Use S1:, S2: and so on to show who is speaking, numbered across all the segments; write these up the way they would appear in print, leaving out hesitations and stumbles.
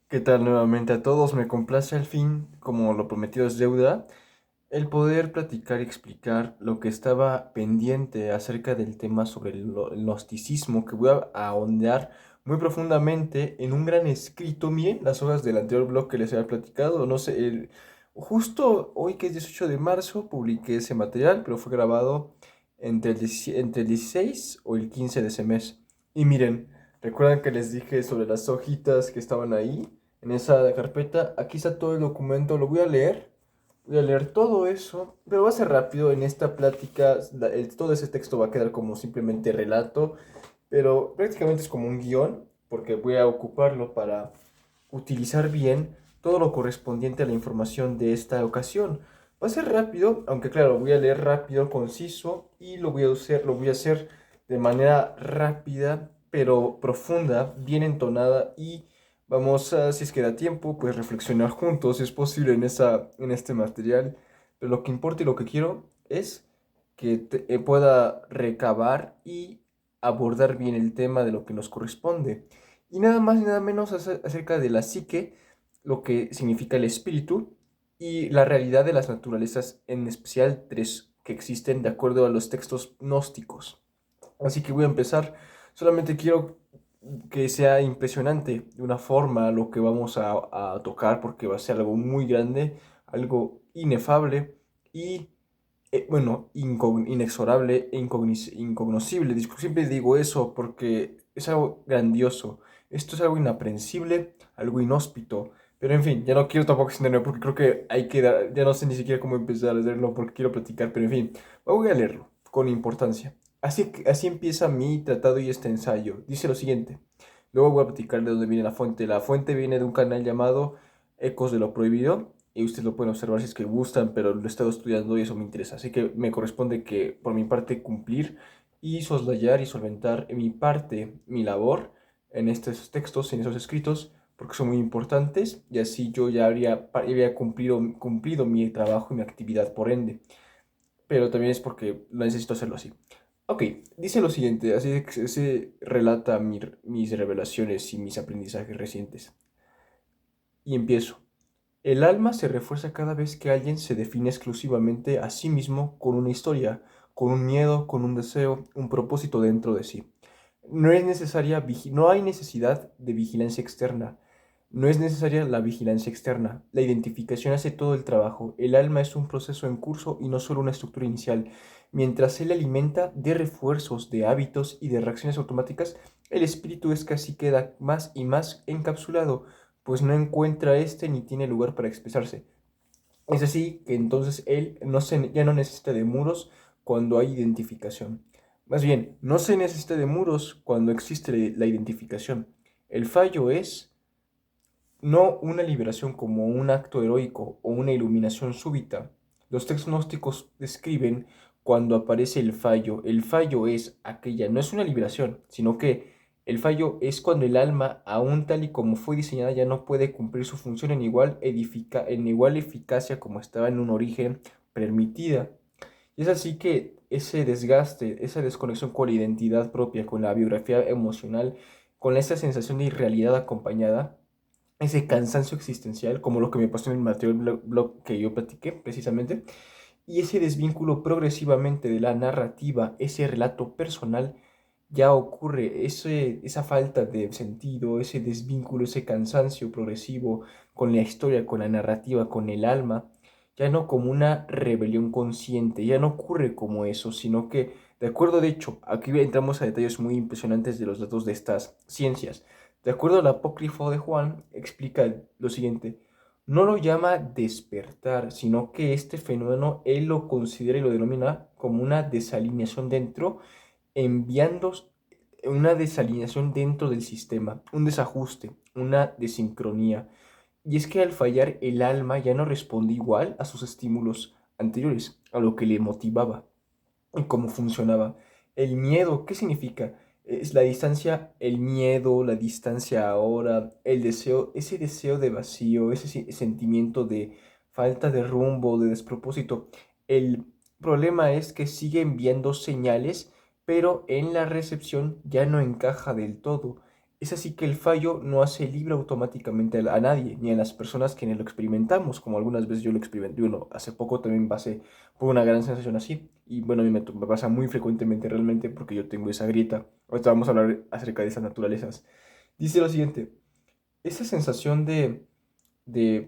S1: ¿Qué tal nuevamente a todos? Me complace al fin, como lo prometido es deuda, el poder platicar y explicar lo que estaba pendiente acerca del tema sobre el gnosticismo, que voy a ahondar muy profundamente en un gran escrito. Miren las hojas del anterior blog que les había platicado, no sé, justo hoy que es 18 de marzo publiqué ese material, pero fue grabado entre el 16 o el 15 de ese mes. Y miren, ¿recuerdan que les dije sobre las hojitas que estaban ahí? En esa carpeta, aquí está todo el documento, lo voy a leer todo eso, pero va a ser rápido en esta plática, todo ese texto va a quedar como simplemente relato, pero prácticamente es como un guión, porque voy a ocuparlo para utilizar bien todo lo correspondiente a la información de esta ocasión. Va a ser rápido, aunque claro, voy a leer rápido, conciso, y lo voy a hacer de manera rápida, pero profunda, bien entonada, y vamos a, si es que da tiempo, pues reflexionar juntos, si es posible, en este material. Pero lo que importa y lo que quiero es que pueda recabar y abordar bien el tema de lo que nos corresponde. Y nada más y nada menos acerca de la psique, lo que significa el espíritu y la realidad de las naturalezas, en especial tres que existen de acuerdo a los textos gnósticos. Así que voy a empezar. Solamente quiero que sea impresionante de una forma lo que vamos a tocar, porque va a ser algo muy grande, algo inefable y bueno, inexorable e incognoscible. Siempre digo eso porque es algo grandioso. Esto es algo inaprensible, algo inhóspito. Pero en fin, ya no quiero tampoco extenderme porque creo que hay que dar, ya no sé ni siquiera cómo empezar a hacerlo porque quiero platicar, pero en fin, voy a leerlo con importancia. Así empieza mi tratado y este ensayo. Dice lo siguiente. Luego voy a platicar de dónde viene la fuente. La fuente viene de un canal llamado Ecos de lo Prohibido y ustedes lo pueden observar si es que gustan, pero lo he estado estudiando y eso me interesa. Así que me corresponde que por mi parte cumplir y soslayar y solventar en mi parte mi labor en estos textos, en esos escritos, porque son muy importantes y así yo ya habría cumplido mi trabajo y mi actividad por ende. Pero también es porque lo necesito hacerlo así. Ok, dice lo siguiente, así que se relata mis revelaciones y mis aprendizajes recientes. Y empiezo. El alma se refuerza cada vez que alguien se define exclusivamente a sí mismo con una historia, con un miedo, con un deseo, un propósito dentro de sí. No hay necesidad de vigilancia externa. No es necesaria la vigilancia externa. La identificación hace todo el trabajo. El alma es un proceso en curso y no solo una estructura inicial. Mientras él alimenta de refuerzos, de hábitos y de reacciones automáticas, el espíritu es casi queda más y más encapsulado, pues no encuentra este ni tiene lugar para expresarse. Es así que entonces él ya no necesita de muros cuando hay identificación. Más bien, no se necesita de muros cuando existe la identificación. El fallo es no una liberación como un acto heroico o una iluminación súbita. Los textos gnósticos describen cuando aparece el fallo. El fallo es aquella, no es una liberación, sino que el fallo es cuando el alma, aún tal y como fue diseñada, ya no puede cumplir su función en igual eficacia como estaba en un origen permitida. Y es así que ese desgaste, esa desconexión con la identidad propia, con la biografía emocional, con esa sensación de irrealidad acompañada, ese cansancio existencial, como lo que me pasó en el material blog que yo platiqué precisamente, y ese desvínculo progresivamente de la narrativa, ese relato personal, ya ocurre, esa falta de sentido, ese desvínculo, ese cansancio progresivo con la historia, con la narrativa, con el alma, ya no como una rebelión consciente, ya no ocurre como eso, sino que, de acuerdo, de hecho, aquí entramos a detalles muy impresionantes de los datos de estas ciencias. De acuerdo al apócrifo de Juan, explica lo siguiente: no lo llama despertar, sino que este fenómeno él lo considera y lo denomina como una desalineación dentro, enviando una desalineación dentro del sistema, un desajuste, una desincronía. Y es que al fallar el alma ya no responde igual a sus estímulos anteriores, a lo que le motivaba y cómo funcionaba. El miedo, ¿qué significa? Es la distancia, el miedo, la distancia ahora, el deseo, ese deseo de vacío, ese sentimiento de falta de rumbo, de despropósito. El problema es que sigue enviando señales, pero en la recepción ya no encaja del todo. Es así que el fallo no hace libre automáticamente a nadie, ni a las personas que lo experimentamos, como algunas veces yo lo experimenté. Bueno, hace poco también pasé por una gran sensación así, y bueno, a mí me pasa muy frecuentemente realmente porque yo tengo esa grieta. Ahorita vamos a hablar acerca de esas naturalezas. Dice lo siguiente, esa sensación de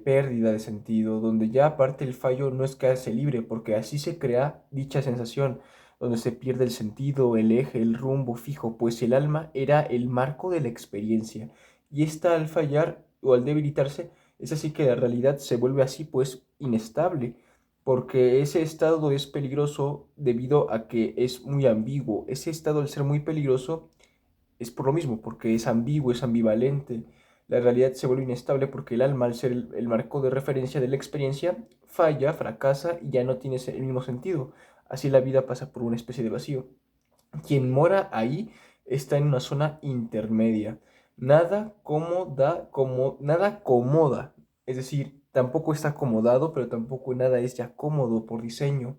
S1: pérdida de sentido, donde ya aparte el fallo no es quedarse libre, porque así se crea dicha sensación, donde se pierde el sentido, el eje, el rumbo fijo, pues el alma era el marco de la experiencia, y esta al fallar o al debilitarse, es así que la realidad se vuelve así pues inestable, porque ese estado es peligroso debido a que es muy ambiguo, ese estado al ser muy peligroso es por lo mismo, porque es ambiguo, es ambivalente. La realidad se vuelve inestable porque el alma, al ser el marco de referencia de la experiencia, falla, fracasa y ya no tiene el mismo sentido. Así la vida pasa por una especie de vacío. Quien mora ahí está en una zona intermedia. Nada acomoda. Es decir, tampoco está acomodado, pero tampoco nada es ya cómodo por diseño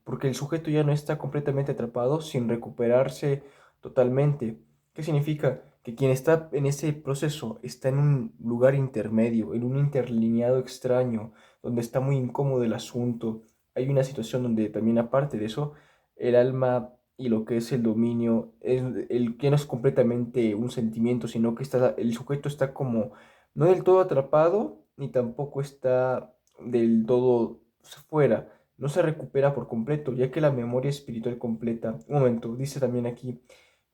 S1: porque el sujeto ya no está completamente atrapado sin recuperarse totalmente. ¿Qué significa? Que quien está en ese proceso está en un lugar intermedio, en un interlineado extraño, donde está muy incómodo el asunto. Hay una situación donde también aparte de eso, el alma y lo que es el dominio, el que no es completamente un sentimiento, sino que el sujeto está como no del todo atrapado, ni tampoco está del todo fuera, no se recupera por completo, ya que la memoria espiritual completa, un momento, dice también aquí,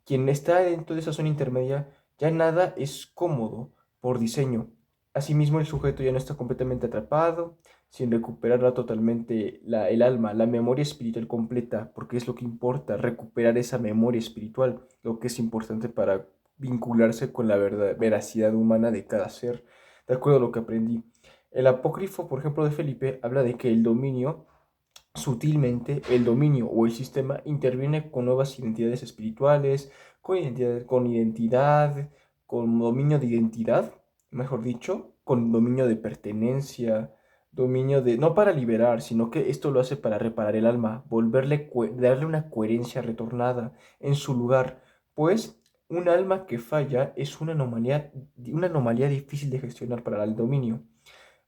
S1: quien está dentro de esa zona intermedia, ya nada es cómodo por diseño. Asimismo, el sujeto ya no está completamente atrapado, sin recuperar totalmente el alma, la memoria espiritual completa, porque es lo que importa, recuperar esa memoria espiritual, lo que es importante para vincularse con la veracidad humana de cada ser, de acuerdo a lo que aprendí. El apócrifo, por ejemplo, de Felipe, habla de que el dominio sutilmente, el dominio o el sistema interviene con nuevas identidades espirituales, con dominio de identidad, mejor dicho, con dominio de pertenencia, dominio de, no para liberar, sino que esto lo hace para reparar el alma, darle una coherencia retornada en su lugar, pues un alma que falla es una anomalía difícil de gestionar para el dominio.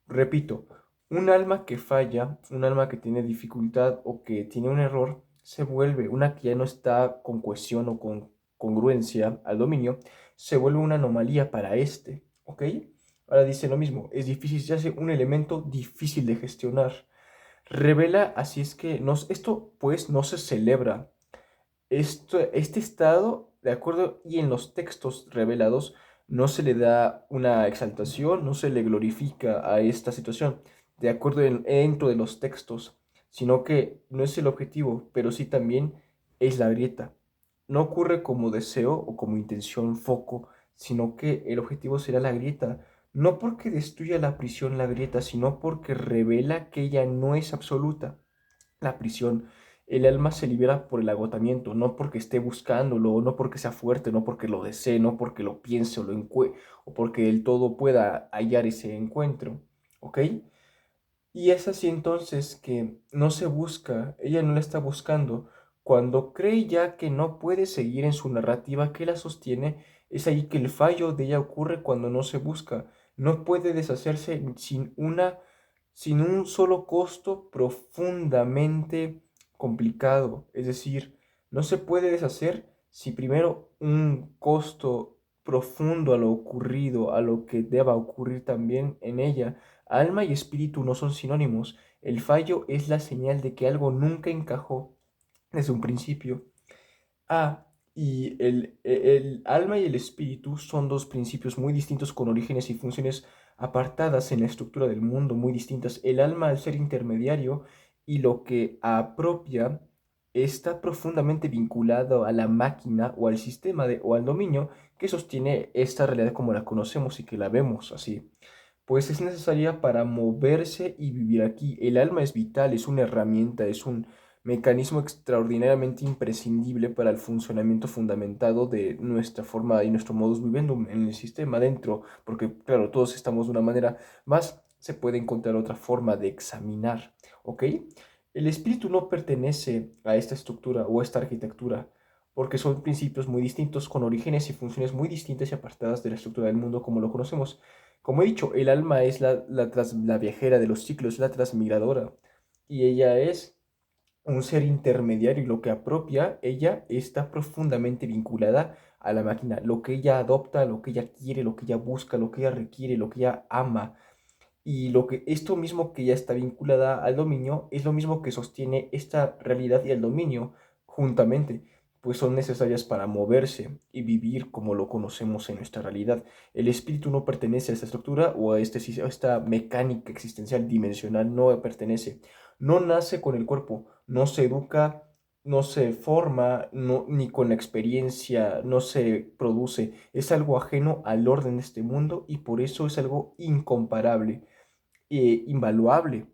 S1: Repito, un alma que falla, un alma que tiene dificultad o que tiene un error, se vuelve una que ya no está con cohesión o con congruencia al dominio, se vuelve una anomalía para este, ¿ok? Ahora dice lo mismo, es difícil, se hace un elemento difícil de gestionar. Revela, así es que esto pues no se celebra. Este estado, de acuerdo, y en los textos revelados, no se le da una exaltación, no se le glorifica a esta situación, de acuerdo dentro de los textos, sino que no es el objetivo, pero sí también es la grieta. No ocurre como deseo o como intención foco, sino que el objetivo será la grieta, no porque destruya la prisión la grieta, sino porque revela que ella no es absoluta la prisión. El alma se libera por el agotamiento, no porque esté buscándolo, no porque sea fuerte, no porque lo desee, no porque lo piense o porque el todo pueda hallar ese encuentro. ¿Ok? Y es así entonces que no se busca, ella no la está buscando. Cuando cree ya que no puede seguir en su narrativa que la sostiene, es ahí que el fallo de ella ocurre cuando no se busca. No puede deshacerse sin un solo costo profundamente complicado. Es decir, no se puede deshacer si primero un costo profundo a lo ocurrido, a lo que deba ocurrir también en ella. Alma y espíritu no son sinónimos. El fallo es la señal de que algo nunca encajó desde un principio. Ah, y el alma y el espíritu son dos principios muy distintos con orígenes y funciones apartadas en la estructura del mundo, muy distintas. El alma al ser intermediario y lo que apropia está profundamente vinculado a la máquina o al sistema o al dominio que sostiene esta realidad como la conocemos y que la vemos así pues es necesaria para moverse y vivir aquí. El alma es vital, es una herramienta, es un mecanismo extraordinariamente imprescindible para el funcionamiento fundamentado de nuestra forma y nuestro modus vivendum en el sistema dentro, porque claro, todos estamos de una manera, más se puede encontrar otra forma de examinar, ¿ok? El espíritu no pertenece a esta estructura o a esta arquitectura, porque son principios muy distintos, con orígenes y funciones muy distintas y apartadas de la estructura del mundo como lo conocemos. Como he dicho, el alma es la viajera de los ciclos, la transmigradora, y ella es un ser intermediario y lo que apropia, ella está profundamente vinculada a la máquina, lo que ella adopta, lo que ella quiere, lo que ella busca, lo que ella requiere, lo que ella ama. Y lo que esto mismo que ya está vinculada al dominio es lo mismo que sostiene esta realidad y el dominio juntamente, pues son necesarias para moverse y vivir como lo conocemos en nuestra realidad. El espíritu no pertenece a esta estructura o a esta mecánica existencial dimensional, no pertenece. No nace con el cuerpo, no se educa, no se forma, ni con la experiencia, no se produce. Es algo ajeno al orden de este mundo y por eso es algo incomparable invaluable.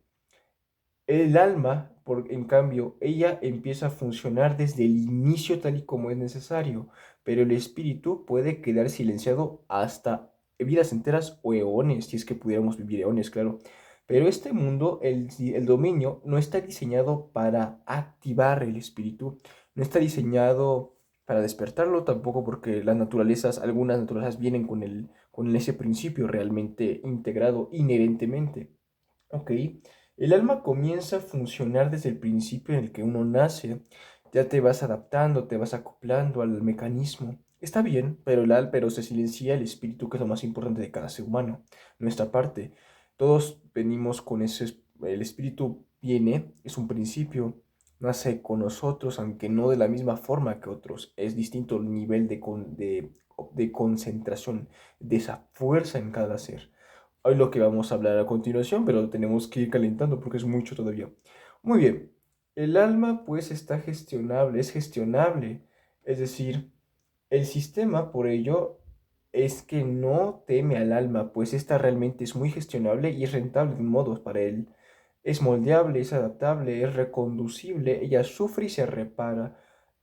S1: El alma, en cambio, ella empieza a funcionar desde el inicio tal y como es necesario, pero el espíritu puede quedar silenciado hasta vidas enteras o eones, si es que pudiéramos vivir eones, claro. Pero este mundo, el dominio, no está diseñado para activar el espíritu, no está diseñado para despertarlo tampoco, porque algunas naturalezas vienen con ese principio realmente integrado inherentemente. Ok, el alma comienza a funcionar desde el principio en el que uno nace. Ya te vas adaptando, te vas acoplando al mecanismo. Está bien, pero se silencia el espíritu, que es lo más importante de cada ser humano, nuestra parte. Todos venimos con el espíritu viene, es un principio, nace con nosotros, aunque no de la misma forma que otros. Es distinto el nivel de concentración, de esa fuerza en cada ser. Hoy lo que vamos a hablar a continuación, pero tenemos que ir calentando porque es mucho todavía. Muy bien, el alma pues está gestionable, es gestionable, es decir, el sistema por ello es que no teme al alma, pues esta realmente es muy gestionable y es rentable de modos para él. Es moldeable, es adaptable, es reconducible, ella sufre y se repara.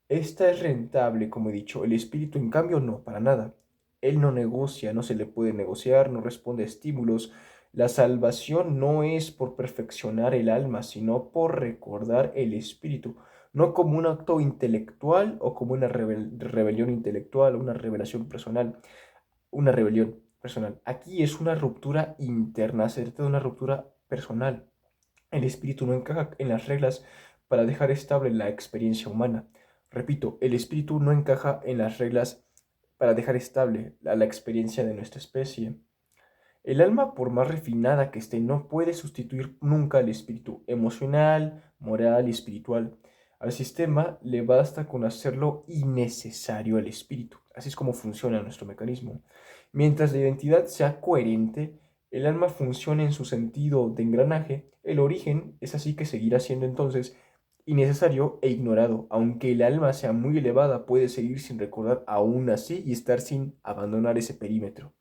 S1: Esta es rentable, como he dicho. El espíritu, en cambio, no, para nada. Él no negocia, no se le puede negociar, no responde a estímulos. La salvación no es por perfeccionar el alma, sino por recordar el espíritu, no como un acto intelectual o como una rebelión intelectual, una revelación personal, una rebelión personal. Aquí es una ruptura interna, se trata de una ruptura personal. El espíritu no encaja en las reglas para dejar estable la experiencia humana. Repito, el espíritu no encaja en las reglas para dejar estable la experiencia de nuestra especie. El alma, por más refinada que esté, no puede sustituir nunca al espíritu emocional, moral y espiritual. Al sistema le basta con hacerlo innecesario al espíritu. Así es como funciona nuestro mecanismo. Mientras la identidad sea coherente, el alma funciona en su sentido de engranaje, el origen es así que seguirá siendo entonces innecesario e ignorado. Aunque el alma sea muy elevada, puede seguir sin recordar aún así y estar sin abandonar ese perímetro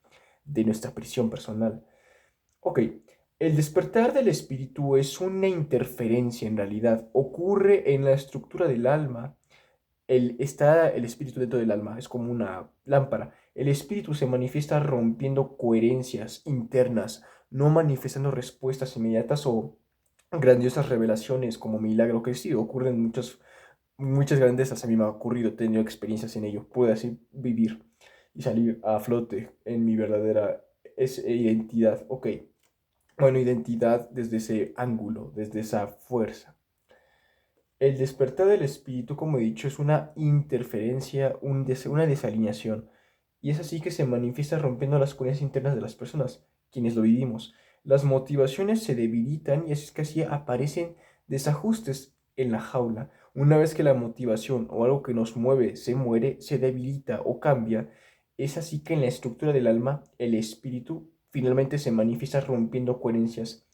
S1: de nuestra prisión personal. Ok, el despertar del espíritu es una interferencia en realidad. Ocurre en la estructura del alma. Está el espíritu dentro del alma, es como una lámpara. El espíritu se manifiesta rompiendo coherencias internas, no manifestando respuestas inmediatas o grandiosas revelaciones como milagro, que sí, ocurren muchas grandezas. A mí me ha ocurrido, he tenido experiencias en ello. Pude así vivir y salir a flote en mi verdadera identidad. Ok, bueno, identidad desde ese ángulo, desde esa fuerza. El despertar del espíritu, como he dicho, es una interferencia, una desalineación. Y es así que se manifiesta rompiendo las coherencias internas de las personas, quienes lo vivimos. Las motivaciones se debilitan y es que así aparecen desajustes en la jaula. Una vez que la motivación o algo que nos mueve se muere, se debilita o cambia, es así que en la estructura del alma, el espíritu finalmente se manifiesta rompiendo coherencias.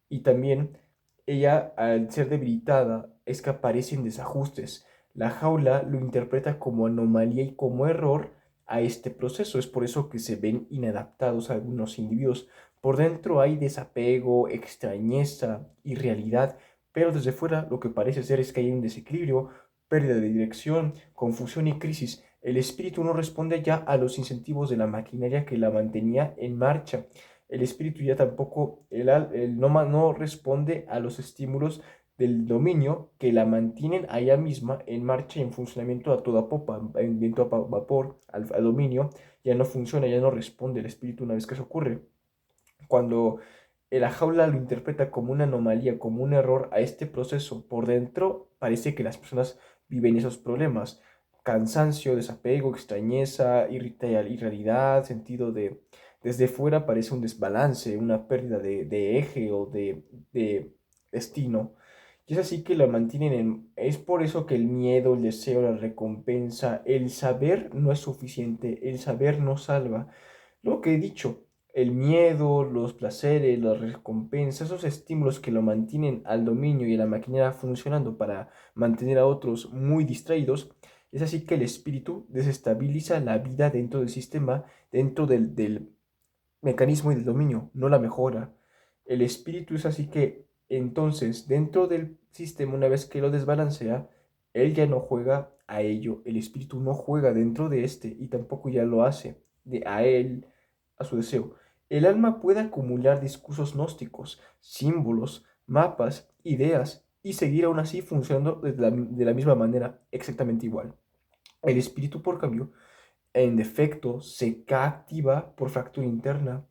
S1: Y también ella, al ser debilitada, es que aparecen desajustes. La jaula lo interpreta como anomalía y como error a este proceso. Es por eso que se ven inadaptados a algunos individuos. Por dentro hay desapego, extrañeza, irrealidad, pero desde fuera lo que parece ser es que hay un desequilibrio, pérdida de dirección, confusión y crisis. El espíritu no responde ya a los incentivos de la maquinaria que la mantenía en marcha. El espíritu ya tampoco, no responde a los estímulos del dominio que la mantienen a ella misma en marcha y en funcionamiento a toda popa, en viento a vapor, al dominio, ya no funciona, ya no responde el espíritu una vez que eso ocurre. Cuando la jaula lo interpreta como una anomalía, como un error a este proceso, por dentro parece que las personas viven esos problemas. Cansancio, desapego, extrañeza, irrealidad, sentido de... Desde fuera parece un desbalance, una pérdida de eje o de destino. Y es así que la mantienen en... Es por eso que el miedo, el deseo, la recompensa, el saber no es suficiente, el saber no salva. Lo que he dicho, el miedo, los placeres, las recompensas, esos estímulos que lo mantienen al dominio y a la maquinaria funcionando para mantener a otros muy distraídos, es así que el espíritu desestabiliza la vida dentro del sistema, dentro del mecanismo y del dominio, no la mejora. El espíritu es así que entonces dentro del sistema, una vez que lo desbalancea, él ya no juega a ello, el espíritu no juega dentro de este y tampoco ya lo hace de a él, a su deseo. El alma puede acumular discursos gnósticos, símbolos, mapas, ideas y seguir aún así funcionando de la misma manera, exactamente igual. El espíritu, por cambio, en defecto, se activa por fractura interna.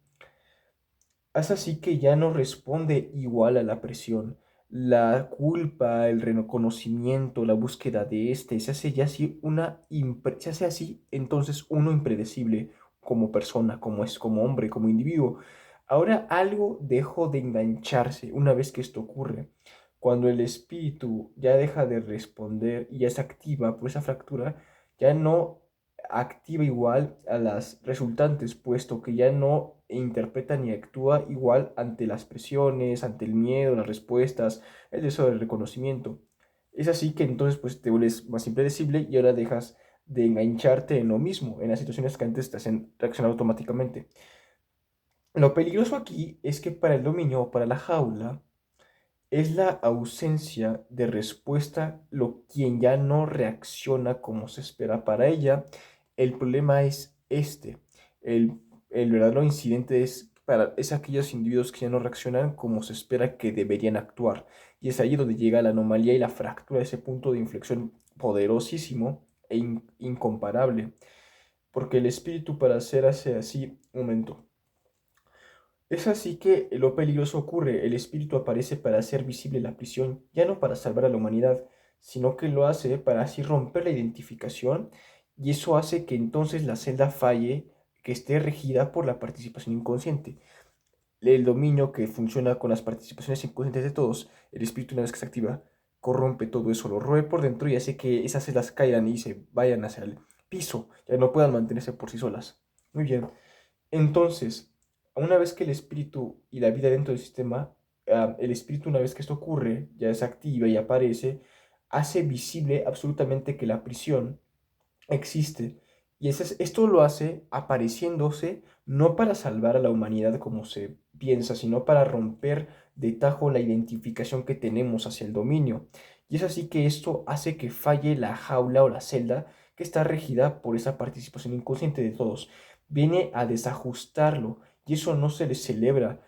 S1: Es así que ya no responde igual a la presión. La culpa, el reconocimiento, la búsqueda de este, se hace ya así se hace así entonces uno impredecible como persona, como hombre, como individuo. Ahora algo dejó de engancharse una vez que esto ocurre. Cuando el espíritu ya deja de responder y ya se activa por esa fractura, ya no activa igual a las resultantes, puesto que ya no interpreta ni actúa igual ante las presiones, ante el miedo, las respuestas, el deseo del reconocimiento. Es así que entonces pues te vuelves más impredecible y ahora dejas de engancharte en lo mismo, en las situaciones que antes te hacen reaccionar automáticamente. Lo peligroso aquí es que para el dominio o para la jaula, es la ausencia de respuesta quien ya no reacciona como se espera para ella. El problema es este. El, el verdadero incidente es aquellos individuos que ya no reaccionan como se espera que deberían actuar. Y es ahí donde llega la anomalía y la fractura, ese punto de inflexión poderosísimo e incomparable. Porque el espíritu para ser hace así, un momento. Es así que lo peligroso ocurre, el espíritu aparece para hacer visible la prisión, ya no para salvar a la humanidad, sino que lo hace para así romper la identificación y eso hace que entonces la celda falle, que esté regida por la participación inconsciente. El dominio que funciona con las participaciones inconscientes de todos, el espíritu una vez que se activa, corrompe todo eso, lo roe por dentro y hace que esas celdas caigan y se vayan hacia el piso, ya no puedan mantenerse por sí solas. Muy bien. Entonces, una vez que el espíritu y la vida dentro del sistema, el espíritu una vez que esto ocurre, ya se activa y aparece, hace visible absolutamente que la prisión existe. Y esto lo hace apareciéndose no para salvar a la humanidad como se piensa, sino para romper de tajo la identificación que tenemos hacia el dominio. Y es así que esto hace que falle la jaula o la celda que está regida por esa participación inconsciente de todos. Viene a desajustarlo y eso no se le celebra,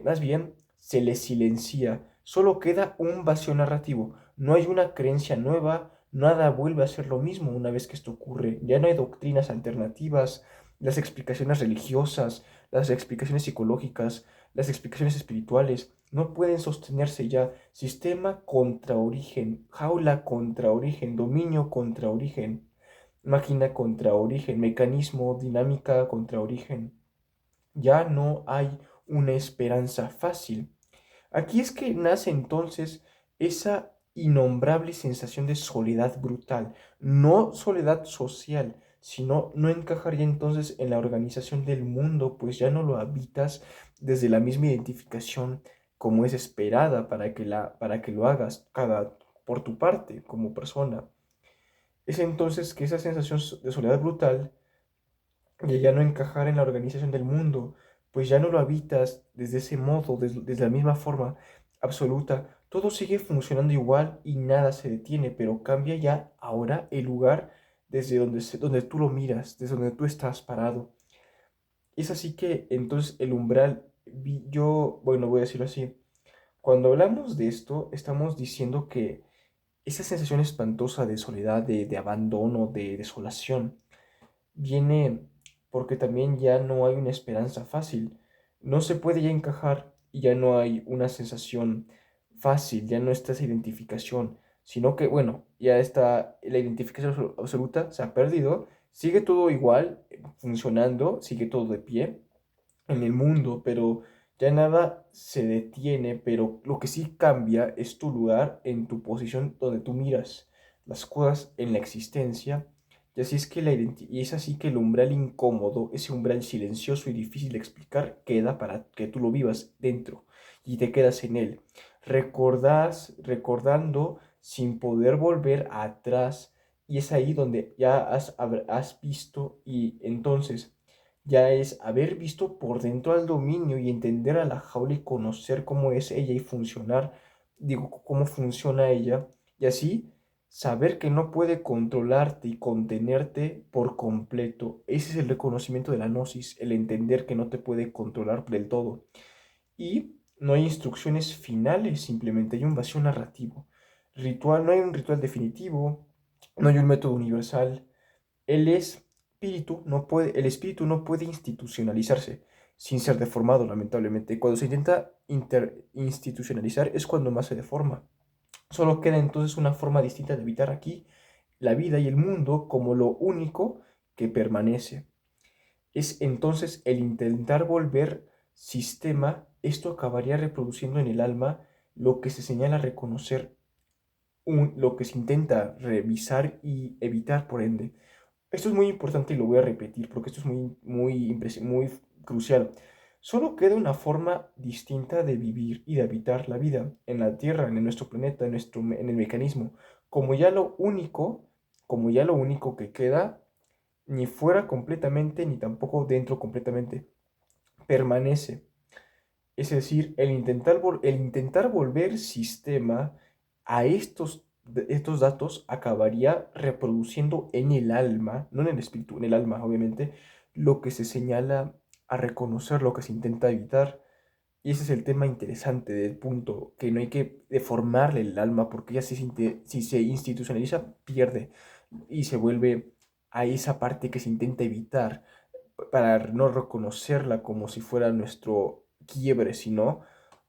S1: más bien se le silencia. Solo queda un vacío narrativo. No hay una creencia nueva, nada vuelve a ser lo mismo una vez que esto ocurre. Ya no hay doctrinas alternativas, las explicaciones religiosas, las explicaciones psicológicas, las explicaciones espirituales no pueden sostenerse ya. Sistema contra origen, jaula contra origen, dominio contra origen, máquina contra origen, mecanismo, dinámica contra origen. Ya no hay una esperanza fácil. Aquí es que nace entonces esa innombrable sensación de soledad brutal, no soledad social, sino no encajaría entonces en la organización del mundo, pues ya no lo habitas desde la misma identificación como es esperada para que lo hagas por tu parte como persona. Es entonces que esa sensación de soledad brutal y ya no encajar en la organización del mundo, pues ya no lo habitas desde ese modo, desde la misma forma absoluta. Todo sigue funcionando igual y nada se detiene, pero cambia ya ahora el lugar desde donde tú lo miras, desde donde tú estás parado. Es así que entonces el umbral, bueno, voy a decirlo así, Cuando hablamos de esto, estamos diciendo que esa sensación espantosa de soledad, de abandono, de desolación, viene porque también ya no hay una esperanza fácil. No se puede ya encajar y ya no hay una sensación fácil, ya no está esa identificación, sino que, bueno, ya está la identificación absoluta, se ha perdido, sigue todo igual, funcionando, sigue todo de pie en el mundo, pero ya nada se detiene, pero lo que sí cambia es tu lugar en tu posición donde tú miras las cosas en la existencia, y así es que y es así que el umbral incómodo, ese umbral silencioso y difícil de explicar, queda para que tú lo vivas dentro y te quedas en él. Recordando sin poder volver atrás, y es ahí donde ya has visto, y entonces ya es haber visto por dentro al dominio y entender a la jaula y conocer cómo es ella y funcionar, digo, cómo funciona ella, y así saber que no puede controlarte y contenerte por completo. Ese es el reconocimiento de la gnosis, el entender que no te puede controlar del todo. Y no hay instrucciones finales, simplemente hay un vacío narrativo. Ritual, no hay un ritual definitivo, no hay un método universal. El espíritu no puede institucionalizarse sin ser deformado, lamentablemente. Cuando se intenta institucionalizar es cuando más se deforma. Solo queda entonces una forma distinta de evitar aquí la vida y el mundo como lo único que permanece. Es entonces el intentar volver sistema, esto acabaría reproduciendo en el alma lo que se señala reconocer, lo que se intenta revisar y evitar por ende. Esto es muy importante y lo voy a repetir porque esto es muy crucial. Solo queda una forma distinta de vivir y de habitar la vida en la Tierra, en nuestro planeta, en el mecanismo, como ya lo único, como ya lo único que queda, ni fuera completamente, ni tampoco dentro completamente, permanece. Es decir, el intentar volver sistema a estos datos acabaría reproduciendo en el alma, no en el espíritu, en el alma, obviamente, lo que se señala a reconocer, lo que se intenta evitar. Y ese es el tema interesante del punto, que no hay que deformarle el alma, porque ya si se institucionaliza, pierde y se vuelve a esa parte que se intenta evitar para no reconocerla como si fuera nuestro quiebre, sino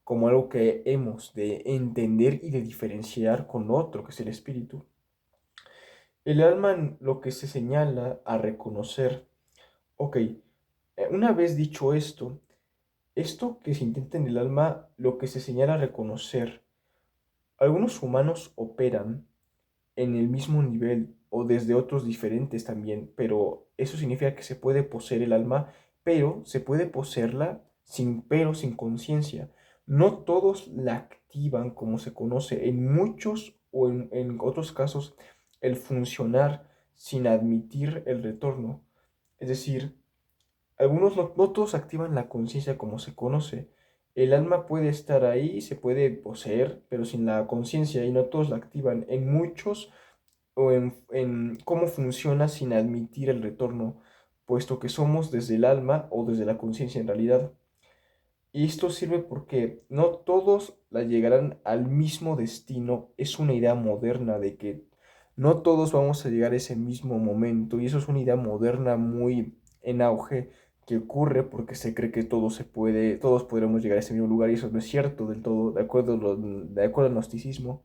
S1: como algo que hemos de entender y de diferenciar con otro, que es el espíritu. El alma lo que se señala a reconocer, ok, una vez dicho esto que se intenta en el alma, lo que se señala a reconocer, algunos humanos operan en el mismo nivel o desde otros diferentes también, pero eso significa que se puede poseer el alma, pero se puede poseerla sin conciencia. No todos la activan como se conoce. En muchos o en otros casos, el funcionar sin admitir el retorno. Es decir, algunos no todos activan la conciencia como se conoce. El alma puede estar ahí, se puede poseer, pero sin la conciencia, y no todos la activan. En muchos o en cómo funciona sin admitir el retorno, puesto que somos desde el alma o desde la conciencia en realidad. Y esto sirve porque no todos la llegarán al mismo destino. Es una idea moderna de que no todos vamos a llegar a ese mismo momento. Y eso es una idea moderna muy en auge que ocurre porque se cree que todo se puede, todos podremos llegar a ese mismo lugar y eso no es cierto del todo, de acuerdo al gnosticismo,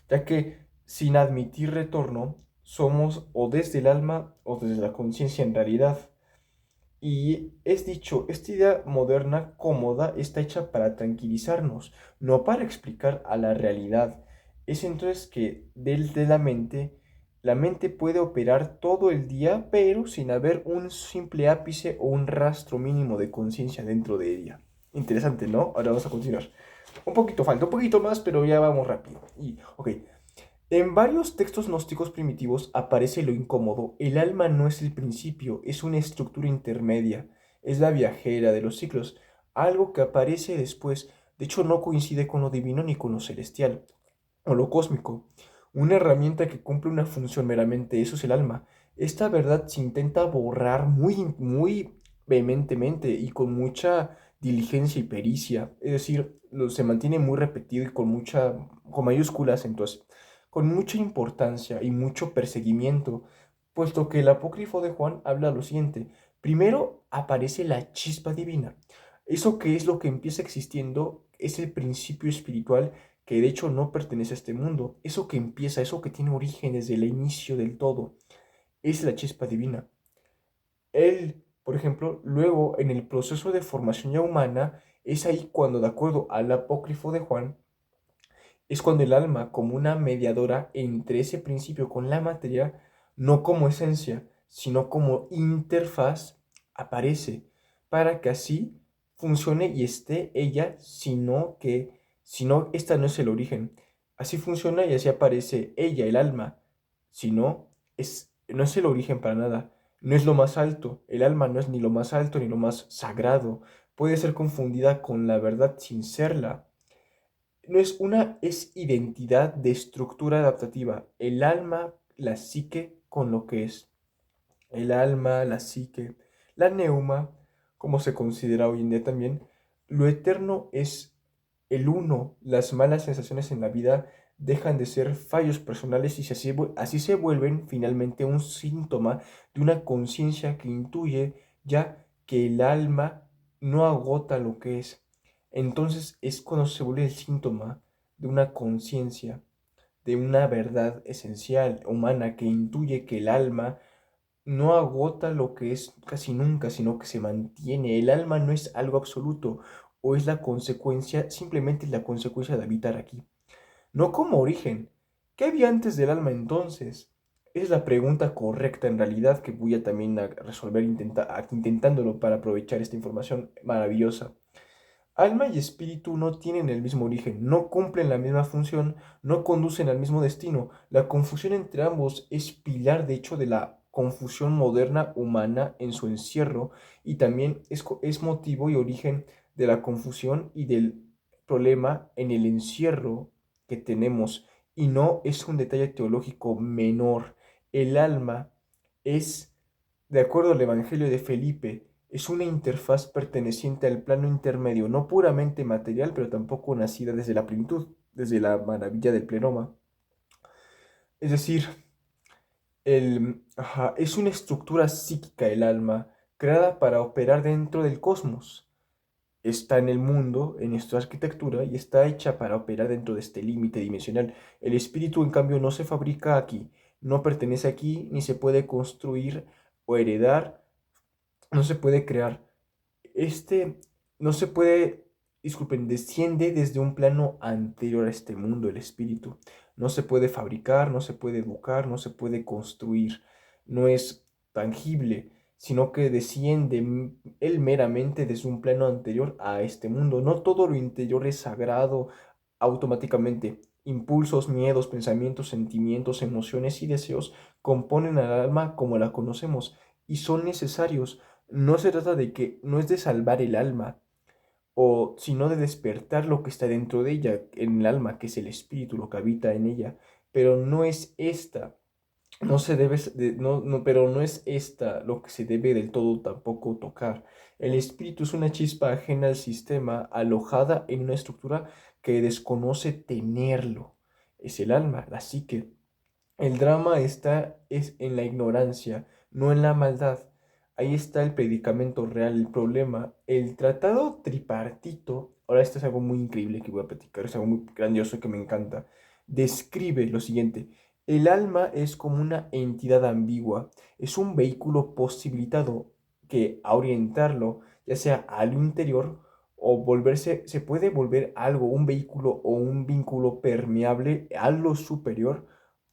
S1: ya que sin admitir retorno somos o desde el alma o desde la conciencia en realidad. Y es dicho, esta idea moderna cómoda está hecha para tranquilizarnos, no para explicar a la realidad. Es entonces que desde la mente puede operar todo el día, pero sin haber un simple ápice o un rastro mínimo de conciencia dentro de ella. Interesante, ¿no? Ahora vamos a continuar. Falta un poquito más, pero ya vamos rápido. Ok, en varios textos gnósticos primitivos aparece lo incómodo. El alma no es el principio, es una estructura intermedia, es la viajera de los ciclos, algo que aparece después. De hecho, no coincide con lo divino ni con lo celestial o lo cósmico. Una herramienta que cumple una función meramente, eso es el alma. Esta verdad se intenta borrar muy vehementemente y con mucha diligencia y pericia, es decir, se mantiene muy repetido y con mayúsculas, entonces, con mucha importancia y mucho perseguimiento, puesto que el apócrifo de Juan habla lo siguiente: primero aparece la chispa divina. Eso que es lo que empieza existiendo es el principio espiritual que de hecho no pertenece a este mundo. Eso que empieza, eso que tiene origen desde el inicio del todo, es la chispa divina. Él, por ejemplo, luego en el proceso de formación ya humana, es ahí cuando, de acuerdo al apócrifo de Juan, es cuando el alma, como una mediadora entre ese principio con la materia, no como esencia, sino como interfaz, aparece, para que así funcione y esté ella, sino esta no es el origen. Así funciona y así aparece ella, el alma, sino no es el origen para nada, no es lo más alto, el alma no es ni lo más alto ni lo más sagrado, puede ser confundida con la verdad sin serla. No es una, es identidad de estructura adaptativa. El alma, la psique con lo que es. El alma, la psique, la neuma, como se considera hoy en día también. Lo eterno es el uno. Las malas sensaciones en la vida dejan de ser fallos personales y así se vuelven finalmente un síntoma de una conciencia que intuye ya que el alma no agota lo que es. Entonces es cuando se vuelve el síntoma de una conciencia, de una verdad esencial humana que intuye que el alma no agota lo que es casi nunca, sino que se mantiene. El alma no es algo absoluto, o es la consecuencia, simplemente es la consecuencia de habitar aquí. No como origen. ¿Qué había antes del alma entonces? Es la pregunta correcta en realidad que voy a también a resolver intentándolo para aprovechar esta información maravillosa. Alma y espíritu no tienen el mismo origen, no cumplen la misma función, no conducen al mismo destino. La confusión entre ambos es pilar, de hecho, de la confusión moderna humana en su encierro, y también es motivo y origen de la confusión y del problema en el encierro que tenemos. Y no es un detalle teológico menor. El alma es, de acuerdo al Evangelio de Felipe, es una interfaz perteneciente al plano intermedio, no puramente material, pero tampoco nacida desde la plenitud, desde la maravilla del plenoma. Es decir, es una estructura psíquica el alma, creada para operar dentro del cosmos. Está en el mundo, en nuestra arquitectura, y está hecha para operar dentro de este límite dimensional. El espíritu, en cambio, no se fabrica aquí, no pertenece aquí, ni se puede construir o heredar, no se puede crear. Este no se puede, disculpen, desciende desde un plano anterior a este mundo, el espíritu. No se puede fabricar, no se puede educar, no se puede construir. No es tangible, sino que desciende él meramente desde un plano anterior a este mundo. No todo lo interior es sagrado automáticamente. Impulsos, miedos, pensamientos, sentimientos, emociones y deseos componen al alma como la conocemos y son necesarios. No se trata de que, no es de salvar el alma, sino de despertar lo que está dentro de ella, en el alma, que es el espíritu, lo que habita en ella. Pero no es esta, no se debe, pero no es esta lo que se debe del todo tampoco tocar. El espíritu es una chispa ajena al sistema, alojada en una estructura que desconoce tenerlo. Es el alma, la psique. El drama es en la ignorancia, no en la maldad. Ahí está el predicamento real, el problema. El tratado tripartito, ahora esto es algo muy increíble que voy a platicar, es algo muy grandioso que me encanta. Describe lo siguiente: el alma es como una entidad ambigua, es un vehículo posibilitado que a orientarlo, ya sea al interior o se puede volver algo, un vehículo o un vínculo permeable a lo superior,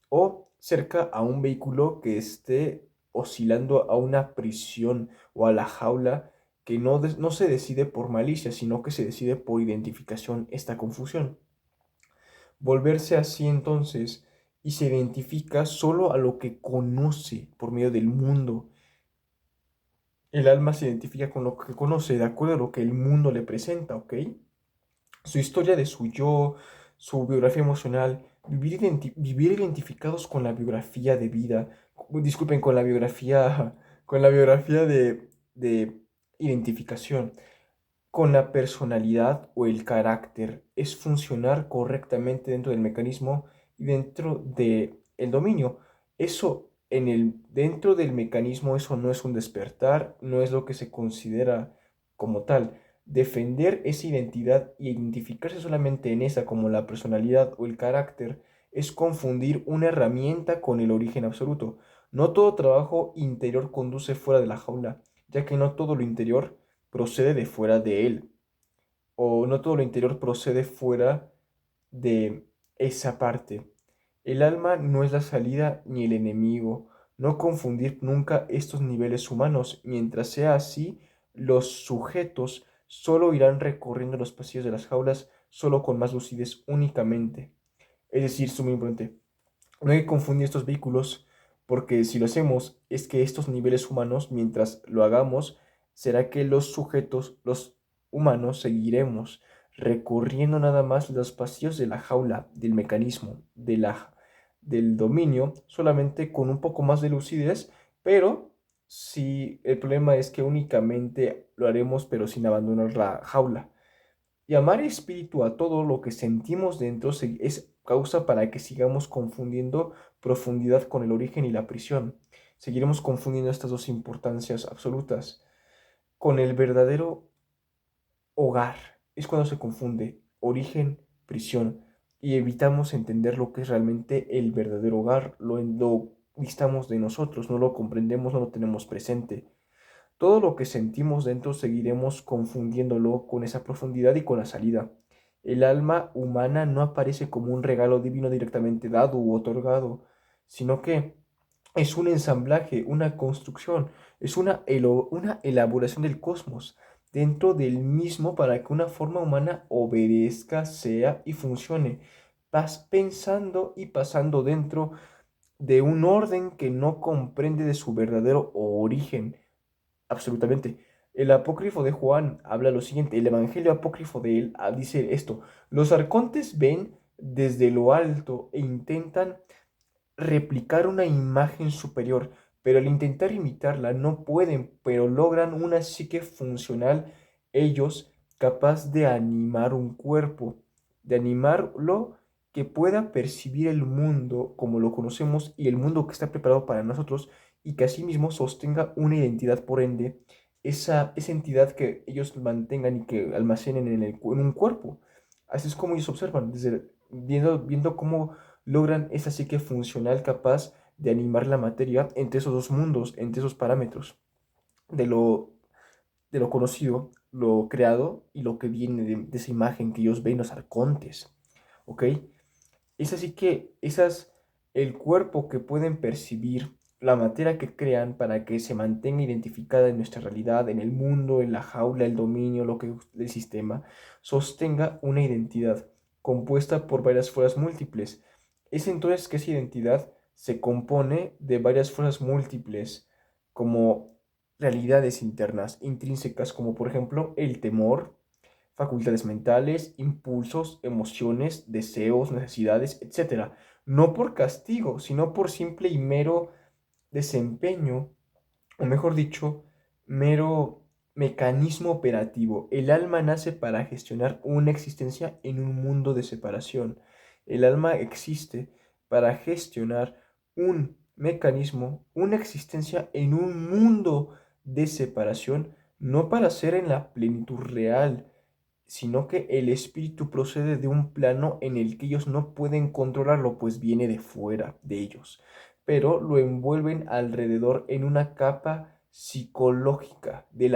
S1: o cerca a un vehículo que esté oscilando a una prisión o a la jaula, que no se decide por malicia, sino que se decide por identificación, esta confusión. Volverse así entonces, y se identifica solo a lo que conoce por medio del mundo. El alma se identifica con lo que conoce, de acuerdo a lo que el mundo le presenta, ¿ok? Su historia de su yo, su biografía emocional, vivir identificados con la biografía de vida, disculpen, con la biografía de identificación. con la personalidad o el carácter, es funcionar correctamente dentro del mecanismo y dentro del dominio. Eso dentro del mecanismo, eso no es un despertar, no es lo que se considera como tal. Defender esa identidad y identificarse solamente en esa como la personalidad o el carácter es confundir una herramienta con el origen absoluto. No todo trabajo interior conduce fuera de la jaula, ya que no todo lo interior procede de fuera de él, o no todo lo interior procede fuera de esa parte. El alma no es la salida ni el enemigo. No confundir nunca estos niveles humanos. Mientras sea así, los sujetos solo irán recorriendo los pasillos de las jaulas solo con más lucidez únicamente. Es decir, es muy importante. No hay que confundir estos vehículos porque si lo hacemos es que estos niveles humanos, mientras lo hagamos, será que los sujetos, los humanos, seguiremos recorriendo nada más los pasillos de la jaula, del mecanismo, del dominio, solamente con un poco más de lucidez, pero si el problema es que únicamente lo haremos pero sin abandonar la jaula. Llamar espíritu a todo lo que sentimos dentro es causa para que sigamos confundiendo profundidad con el origen y la prisión. Seguiremos confundiendo estas dos importancias absolutas. Con el verdadero hogar es cuando se confunde origen, prisión, y evitamos entender lo que es realmente el verdadero hogar. Lo distamos de nosotros, no lo comprendemos, no lo tenemos presente. Todo lo que sentimos dentro seguiremos confundiéndolo con esa profundidad y con la salida. El alma humana no aparece como un regalo divino directamente dado u otorgado, sino que es un ensamblaje, una construcción, es una elaboración del cosmos dentro del mismo para que una forma humana obedezca, sea y funcione, pensando y pasando dentro de un orden que no comprende de su verdadero origen. Absolutamente. El apócrifo de Juan habla lo siguiente, el evangelio apócrifo de él dice esto: los arcontes ven desde lo alto e intentan replicar una imagen superior, pero al intentar imitarla no pueden, pero logran una psique funcional ellos capaz de animar un cuerpo, de animarlo que pueda percibir el mundo como lo conocemos y el mundo que está preparado para nosotros y que asimismo sostenga una identidad, por ende, esa entidad que ellos mantengan y que almacenen en un cuerpo. Así es como ellos observan, viendo cómo logran esa psique funcional capaz de animar la materia entre esos dos mundos, entre esos parámetros de lo, de lo conocido, lo creado y lo que viene de esa imagen que ellos ven, los arcontes. ¿Ok? Es así que el cuerpo que pueden percibir, la materia que crean para que se mantenga identificada en nuestra realidad, en el mundo, en la jaula, el dominio, el sistema, sostenga una identidad compuesta por varias fuerzas múltiples. Es entonces que esa identidad se compone de varias fuerzas múltiples, como realidades internas, intrínsecas, como por ejemplo el temor, facultades mentales, impulsos, emociones, deseos, necesidades, etcétera. No por castigo, sino por simple y mero desempeño, o mejor dicho, mero mecanismo operativo. El alma nace para gestionar una existencia en un mundo de separación. El alma existe para gestionar un mecanismo, una existencia en un mundo de separación, no para ser en la plenitud real, sino que el espíritu procede de un plano en el que ellos no pueden controlarlo, pues viene de fuera de ellos, pero lo envuelven alrededor en una capa psicológica del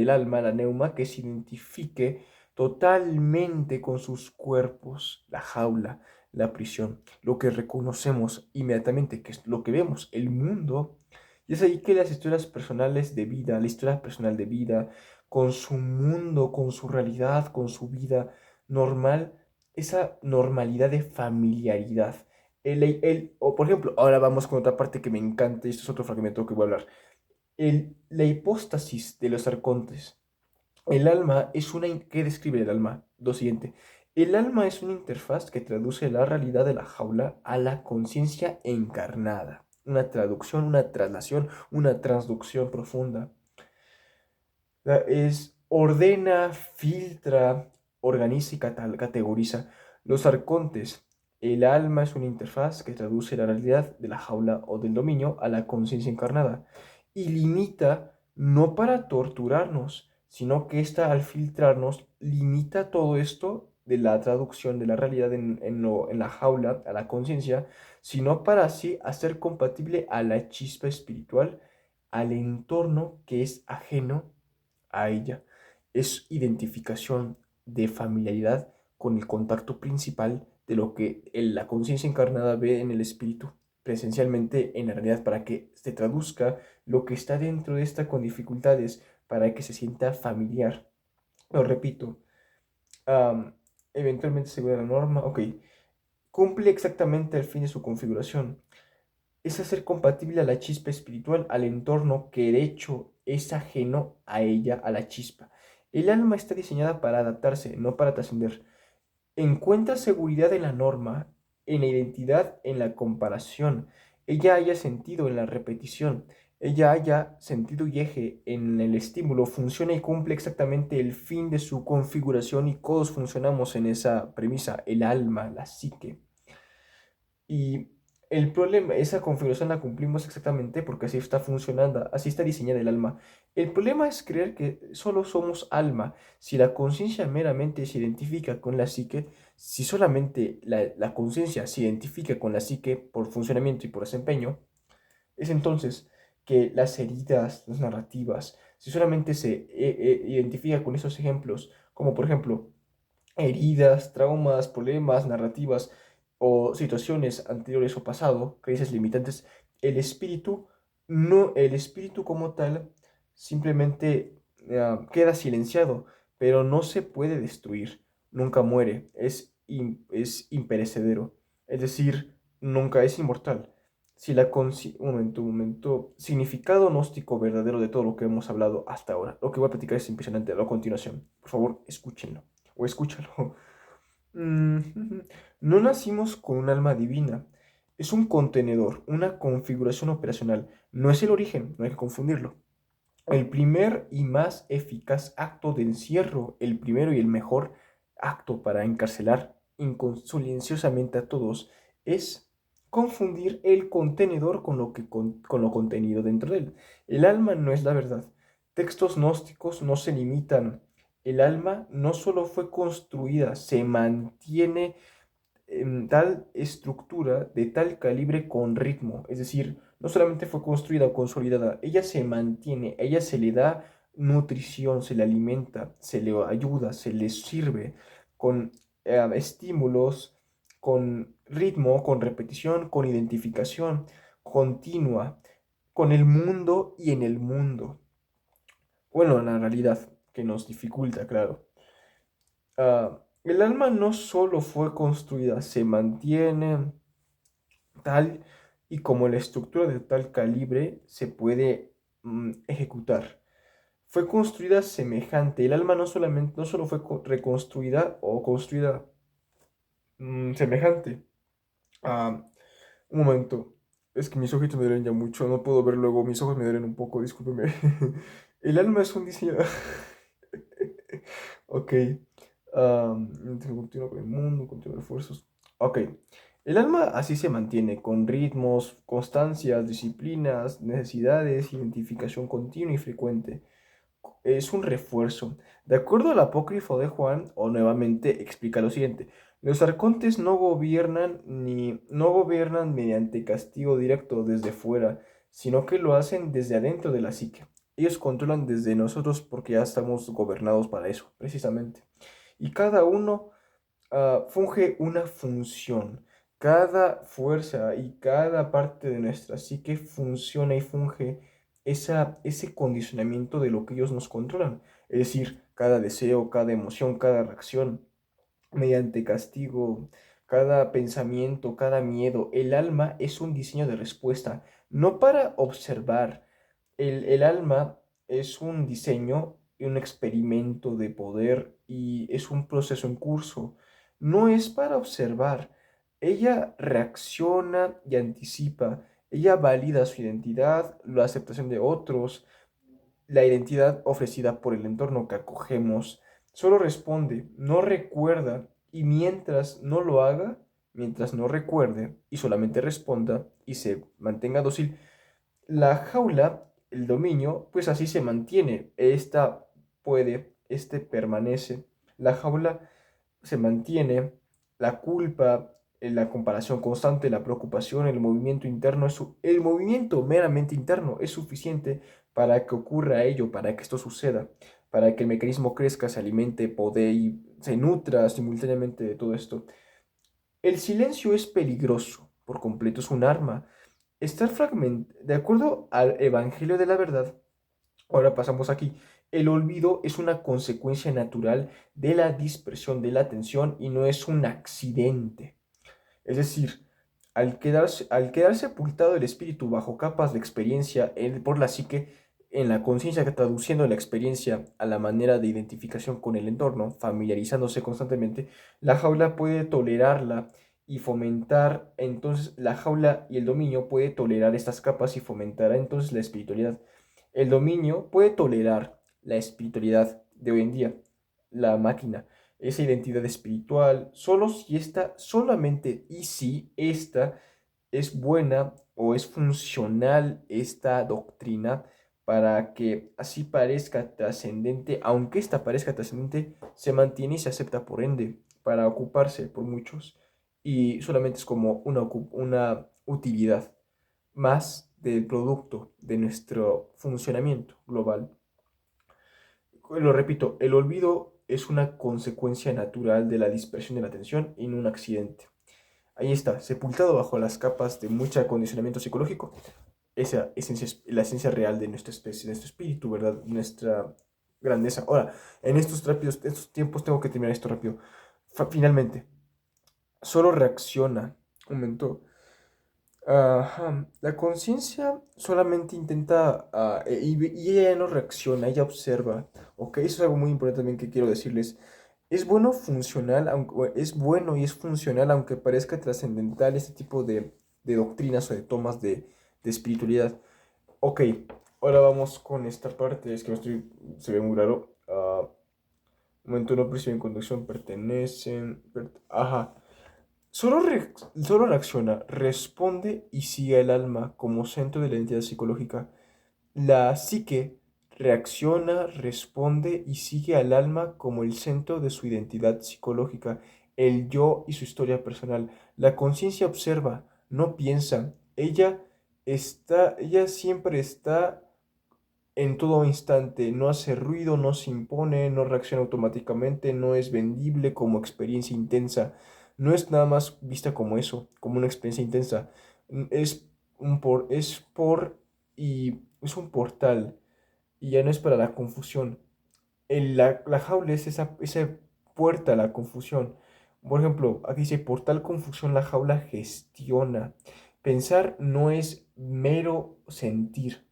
S1: alma, la neuma, que se identifique totalmente con sus cuerpos, la jaula, la prisión, lo que reconocemos inmediatamente, que es lo que vemos, el mundo. Y es ahí que las historias personales de vida, la historia personal de vida, con su mundo, con su realidad, con su vida normal, esa normalidad de familiaridad. O por ejemplo, ahora vamos con otra parte que me encanta, y esto es otro fragmento que voy a hablar. La hipóstasis de los arcontes. El alma es una... ¿Qué describe el alma? Lo siguiente. El alma es una interfaz que traduce la realidad de la jaula a la conciencia encarnada. Una traducción, una traslación, una transducción profunda. Es ordena, filtra, organiza y categoriza. Los arcontes. El alma es una interfaz que traduce la realidad de la jaula o del dominio a la conciencia encarnada y limita no para torturarnos, sino que esta al filtrarnos limita todo esto de la traducción de la realidad en la jaula a la conciencia, sino para así hacer compatible a la chispa espiritual, al entorno que es ajeno a ella. Es identificación de familiaridad con el contacto principal de lo que la conciencia encarnada ve en el espíritu presencialmente en la realidad para que se traduzca lo que está dentro de esta con dificultades para que se sienta familiar. Lo repito, am, eventualmente según la norma, ok, cumple exactamente el fin de su configuración. Es hacer compatible a la chispa espiritual al entorno que de hecho es ajeno a ella, a la chispa. El alma está diseñada para adaptarse, no para trascender. Encuentra seguridad en la norma, en la identidad, en la comparación. Ella haya sentido en la repetición. Ella haya sentido y eje en el estímulo. Funciona y cumple exactamente el fin de su configuración y todos funcionamos en esa premisa, el alma, la psique. Y el problema, esa configuración la cumplimos exactamente porque así está funcionando, así está diseñada el alma. El problema es creer que solo somos alma. Si la conciencia meramente se identifica con la psique, si solamente la conciencia se identifica con la psique por funcionamiento y por desempeño, es entonces que las heridas, las narrativas, si solamente se identifica con esos ejemplos, como por ejemplo heridas, traumas, problemas, narrativas o situaciones anteriores o pasado, creencias limitantes, el espíritu como tal simplemente queda silenciado, pero no se puede destruir, nunca muere, es imperecedero, es decir, nunca es inmortal. Si un momento, significado gnóstico verdadero de todo lo que hemos hablado hasta ahora. Lo que voy a platicar es impresionante a continuación. Por favor, escúchenlo o escúchalo. Mm, No nacimos con un alma divina. Es un contenedor, una configuración operacional. No es el origen, no hay que confundirlo. El primer y más eficaz acto de encierro, el primero y el mejor acto para encarcelar silenciosamente a todos, es confundir el contenedor con lo contenido dentro de él. El alma no es la verdad. Textos gnósticos no se limitan. El alma no solo fue construida, se mantiene en tal estructura, de tal calibre con ritmo. Es decir, no solamente fue construida o consolidada, ella se mantiene, ella se le da nutrición, se le alimenta, se le ayuda, se le sirve con estímulos, con ritmo, con repetición, con identificación continua, con el mundo y en el mundo. Bueno, en la realidad, que nos dificulta, claro. El alma no solo fue construida, se mantiene tal y como la estructura de tal calibre se puede ejecutar. Fue construida semejante. El alma no solo fue reconstruida o construida semejante. Ah, un momento. Es que mis ojitos me duelen ya mucho. No puedo ver luego. Mis ojos me duelen un poco. Discúlpeme. El alma es un diseño. Ok. Continúa con el mundo, continúa esfuerzos. Ok. El alma así se mantiene, con ritmos, constancias, disciplinas, necesidades, identificación continua y frecuente. Es un refuerzo. De acuerdo al apócrifo de Juan, o nuevamente explica lo siguiente: los arcontes no gobiernan mediante castigo directo desde fuera, sino que lo hacen desde adentro de la psique. Ellos controlan desde nosotros porque ya estamos gobernados para eso, precisamente. Y cada uno funge una función. Cada fuerza y cada parte de nuestra psique funciona y funge ese condicionamiento de lo que ellos nos controlan. Es decir, cada deseo, cada emoción, cada reacción, mediante castigo, cada pensamiento, cada miedo. El alma es un diseño de respuesta, no para observar. El alma es un diseño y un experimento de poder y es un proceso en curso. No es para observar. Ella reacciona y anticipa. Ella valida su identidad, la aceptación de otros, la identidad ofrecida por el entorno que acogemos solo responde, no recuerda, y mientras no lo haga, mientras no recuerde y solamente responda y se mantenga dócil, la jaula, el dominio, pues así se mantiene. Este permanece. La jaula se mantiene. La culpa, la comparación constante, la preocupación, el movimiento interno, el movimiento meramente interno es suficiente para que ocurra ello, para que esto suceda, para que el mecanismo crezca, se alimente, podee y se nutra simultáneamente de todo esto. El silencio es peligroso, por completo es un arma. De acuerdo al Evangelio de la Verdad, ahora pasamos aquí, el olvido es una consecuencia natural de la dispersión de la atención y no es un accidente. Es decir, al quedar sepultado el espíritu bajo capas de experiencia por la psique, en la conciencia, traduciendo la experiencia a la manera de identificación con el entorno, familiarizándose constantemente, la jaula puede tolerarla y fomentar, entonces la jaula y el dominio puede tolerar estas capas y fomentará entonces la espiritualidad. El dominio puede tolerar la espiritualidad de hoy en día, la máquina, esa identidad espiritual, solo si esta, solamente y si esta es buena o es funcional esta doctrina para que así parezca trascendente, aunque esta parezca trascendente, se mantiene y se acepta por ende para ocuparse por muchos y solamente es como una utilidad más del producto de nuestro funcionamiento global. Lo repito, el olvido es una consecuencia natural de la dispersión de la atención y no un accidente. Ahí está, sepultado bajo las capas de mucho acondicionamiento psicológico, esa esencia es la esencia real de nuestra especie, de nuestro espíritu, ¿verdad? Nuestra grandeza. Ahora, en estos tiempos tengo que terminar esto rápido. Finalmente, solo reacciona, aumentó. Ajá. La conciencia solamente intenta, y ella no reacciona, ella observa. Ok, eso es algo muy importante también que quiero decirles. Es bueno y es funcional, aunque parezca trascendental este tipo de doctrinas o de tomas de espiritualidad. Ok, ahora vamos con esta parte. Es que se ve muy raro. Momento no perciben conducción, pertenecen. Ajá. Solo reacciona, responde y sigue el alma como centro de la identidad psicológica. La psique reacciona, responde y sigue al alma como el centro de su identidad psicológica, el yo y su historia personal. La conciencia observa, no piensa. Ella siempre está en todo instante, no hace ruido, no se impone, no reacciona automáticamente, no es vendible como experiencia intensa, no es nada más vista como eso, como una experiencia intensa. Es es por y es un portal y ya no es para la confusión. La jaula es esa puerta a la confusión. Por ejemplo, aquí dice portal confusión, la jaula gestiona. Pensar no es mero sentir.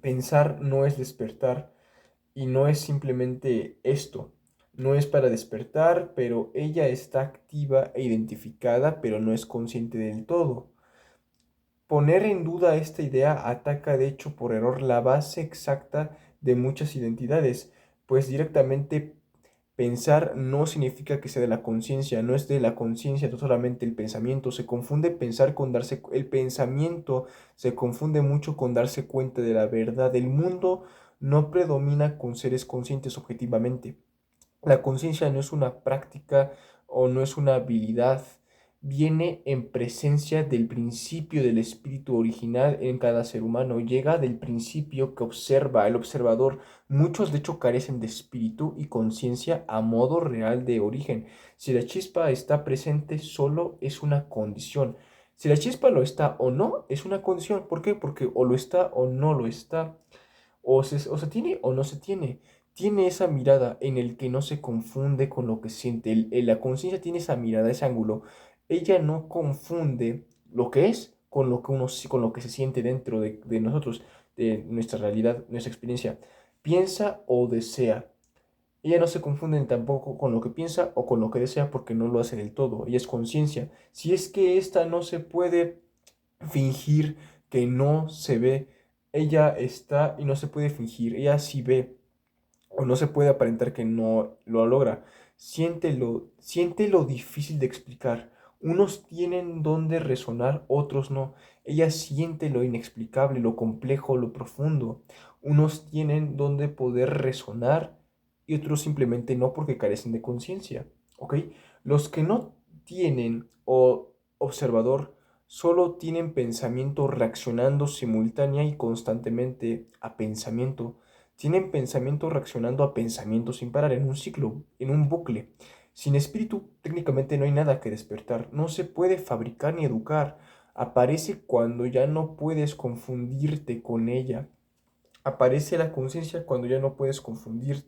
S1: Pensar no es despertar y no es simplemente esto. No es para despertar, pero ella está activa e identificada, pero no es consciente del todo. Poner en duda esta idea ataca de hecho por error la base exacta de muchas identidades, pues directamente pensar no significa que sea de la conciencia, no es de la conciencia, no solamente el pensamiento, se confunde pensar con el pensamiento se confunde mucho con darse cuenta de la verdad. El mundo no predomina con seres conscientes objetivamente. La conciencia no es una práctica o no es una habilidad, viene en presencia del principio del espíritu original en cada ser humano, llega del principio que observa el observador. Muchos de hecho carecen de espíritu y conciencia a modo real de origen. Si la chispa está presente, solo es una condición. Si la chispa lo está o no, es una condición. ¿Por qué? Porque o lo está o no lo está. O se tiene o no se tiene. Tiene esa mirada en el que no se confunde con lo que siente. La conciencia tiene esa mirada, ese ángulo. Ella no confunde lo que es con lo que se siente dentro de nosotros, de nuestra realidad, nuestra experiencia. Piensa o desea. Ella no se confunde tampoco con lo que piensa o con lo que desea porque no lo hace del todo. Ella es conciencia. Si es que esta no se puede fingir que no se ve, ella está y no se puede fingir, ella sí ve o no se puede aparentar que no lo logra. Siente lo difícil de explicar. Unos tienen donde resonar, otros no. Ella siente lo inexplicable, lo complejo, lo profundo. Unos tienen donde poder resonar y otros simplemente no porque carecen de conciencia. ¿Ok? Los que no tienen o observador solo tienen pensamiento reaccionando simultánea y constantemente a pensamiento. Tienen pensamiento reaccionando a pensamiento sin parar, en un ciclo, en un bucle. Sin espíritu, técnicamente no hay nada que despertar. No se puede fabricar ni educar. Aparece cuando ya no puedes confundirte con ella. Aparece la conciencia cuando ya no puedes confundir.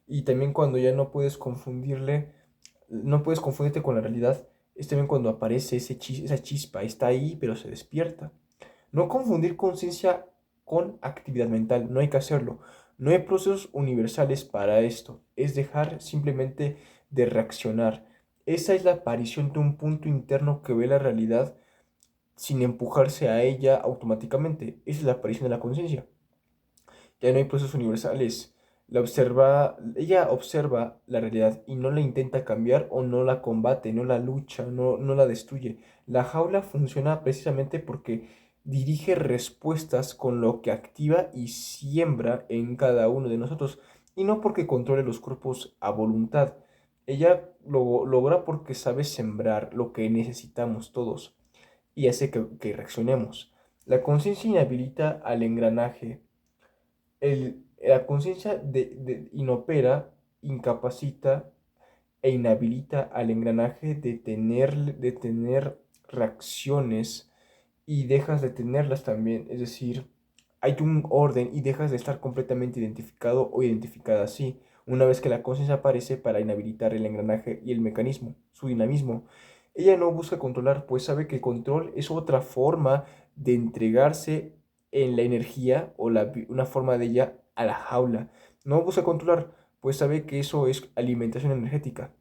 S1: Y también cuando ya no puedes confundirle, no puedes confundirte con la realidad. Es también cuando aparece esa chispa. Está ahí, pero se despierta. No confundir conciencia con actividad mental, no hay que hacerlo. No hay procesos universales para esto, es dejar simplemente de reaccionar. Esa es la aparición de un punto interno que ve la realidad sin empujarse a ella automáticamente. Esa es la aparición de la conciencia. Ya no hay procesos universales. Ella observa la realidad y no la intenta cambiar o no la combate, no la lucha, no la destruye. La jaula funciona precisamente porque dirige respuestas con lo que activa y siembra en cada uno de nosotros y no porque controle los cuerpos a voluntad. Ella lo logra porque sabe sembrar lo que necesitamos todos y hace que reaccionemos. La conciencia inhabilita al engranaje la conciencia inopera, incapacita e inhabilita al engranaje de tener reacciones y dejas de tenerlas también. Es decir, hay un orden y dejas de estar completamente identificado o identificada así, una vez que la conciencia aparece para inhabilitar el engranaje y el mecanismo, su dinamismo. Ella no busca controlar, pues sabe que el control es otra forma de entregarse en la energía o una forma de ella a la jaula. No busca controlar, pues sabe que eso es alimentación energética.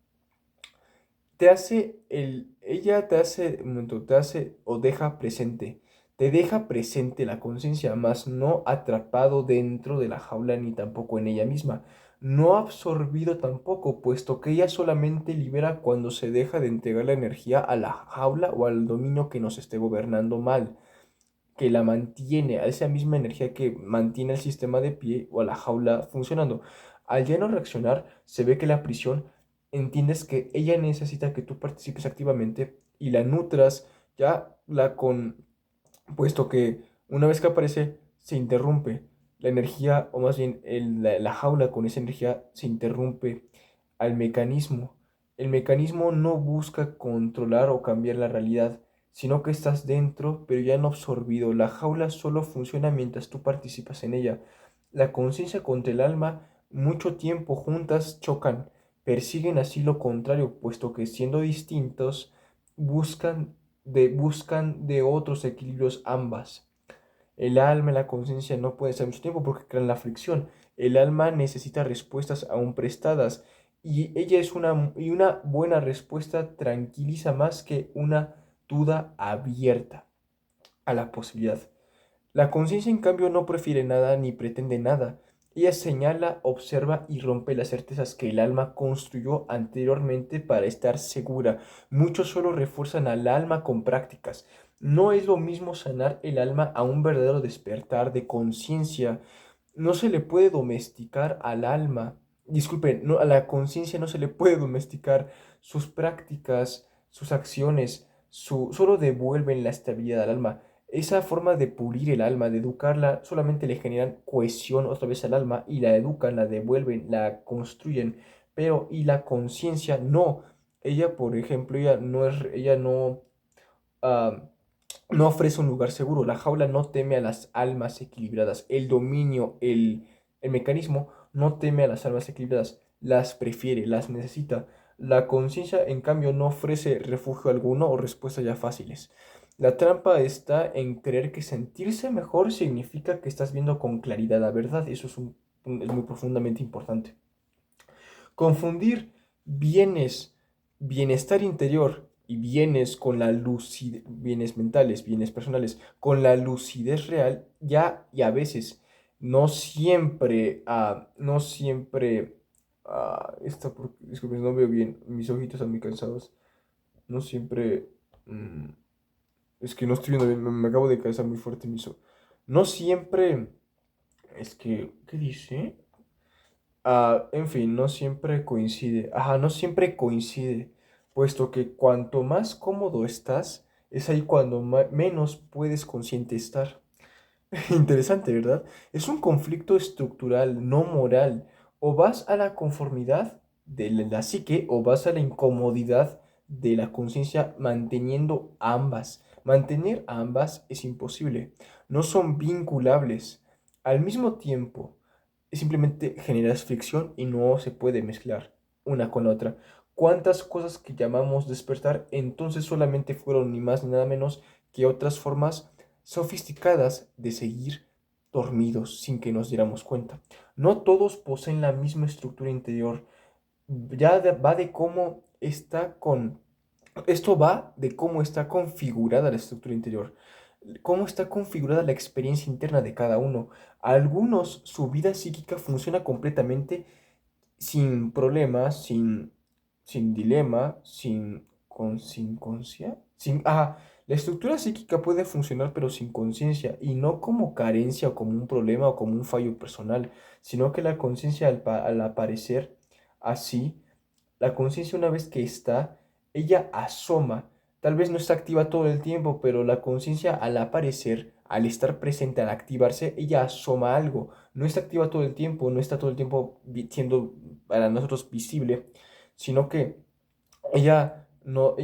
S1: Ella te hace, un momento, te hace o deja presente. Te deja presente la conciencia, mas no atrapado dentro de la jaula ni tampoco en ella misma. No absorbido tampoco, puesto que ella solamente libera cuando se deja de entregar la energía a la jaula o al dominio que nos esté gobernando mal, que la mantiene, a esa misma energía que mantiene el sistema de pie o a la jaula funcionando. Al ya no reaccionar, se ve que la prisión entiendes que ella necesita que tú participes activamente y la nutras ya la con, puesto que una vez que aparece se interrumpe la energía, o más bien la jaula con esa energía se interrumpe al mecanismo. El mecanismo no busca controlar o cambiar la realidad, sino que estás dentro, pero ya no absorbido. La jaula solo funciona mientras tú participas en ella. La conciencia contra el alma mucho tiempo juntas chocan, persiguen así lo contrario, puesto que siendo distintos, buscan de otros equilibrios ambas. El alma y la conciencia no pueden estar mucho tiempo porque crean la fricción. El alma necesita respuestas aún prestadas y una buena respuesta tranquiliza más que una duda abierta a la posibilidad. La conciencia, en cambio, no prefiere nada ni pretende nada. Ella señala, observa y rompe las certezas que el alma construyó anteriormente para estar segura. Muchos solo refuerzan al alma con prácticas. No es lo mismo sanar el alma a un verdadero despertar de conciencia. No se le puede domesticar al alma. Disculpen, no, a la conciencia no se le puede domesticar sus prácticas, sus acciones, solo devuelven la estabilidad al alma. Esa forma de pulir el alma, de educarla, solamente le generan cohesión otra vez al alma y la educan, la devuelven, la construyen, pero y la conciencia no. Ella, por ejemplo, ella ah, no ofrece un lugar seguro. La jaula no teme a las almas equilibradas. El dominio, el mecanismo no teme a las almas equilibradas. Las prefiere, las necesita. La conciencia, en cambio, no ofrece refugio alguno o respuestas ya fáciles. La trampa está en creer que sentirse mejor significa que estás viendo con claridad la verdad. Eso es muy profundamente importante. Confundir bienes, bienestar interior y vienes con la lucidez, bienes mentales, bienes personales, con la lucidez real, ya y a veces, no siempre, disculpen, no veo bien, mis ojitos están muy cansados, no siempre, mm, es que no estoy viendo bien, me acabo de cansar muy fuerte no siempre, ¿qué dice? En fin, no siempre coincide. Ajá, no siempre coincide, puesto que cuanto más cómodo estás, es ahí cuando menos puedes consciente estar. Interesante, ¿verdad? Es un conflicto estructural, no moral. O vas a la conformidad de la psique o vas a la incomodidad de la conciencia manteniendo ambas. Mantener ambas es imposible. No son vinculables. Al mismo tiempo, simplemente generas fricción y no se puede mezclar una con la otra. ¿Cuántas cosas que llamamos despertar entonces solamente fueron ni más ni nada menos que otras formas sofisticadas de seguir dormidos sin que nos diéramos cuenta? No todos poseen la misma estructura interior. Va de cómo está con... Esto va de cómo está configurada la estructura interior, cómo está configurada la experiencia interna de cada uno. A algunos su vida psíquica funciona completamente sin problemas, sin dilema, sin conciencia, la estructura psíquica puede funcionar pero sin conciencia y no como carencia o como un problema o como un fallo personal, sino que la conciencia al aparecer así, la conciencia una vez que está, ella asoma. Tal vez no está activa todo el tiempo, pero la conciencia al aparecer, al estar presente, al activarse, ella asoma algo. No está activa todo el tiempo, no está todo el tiempo siendo para nosotros visible, sino que no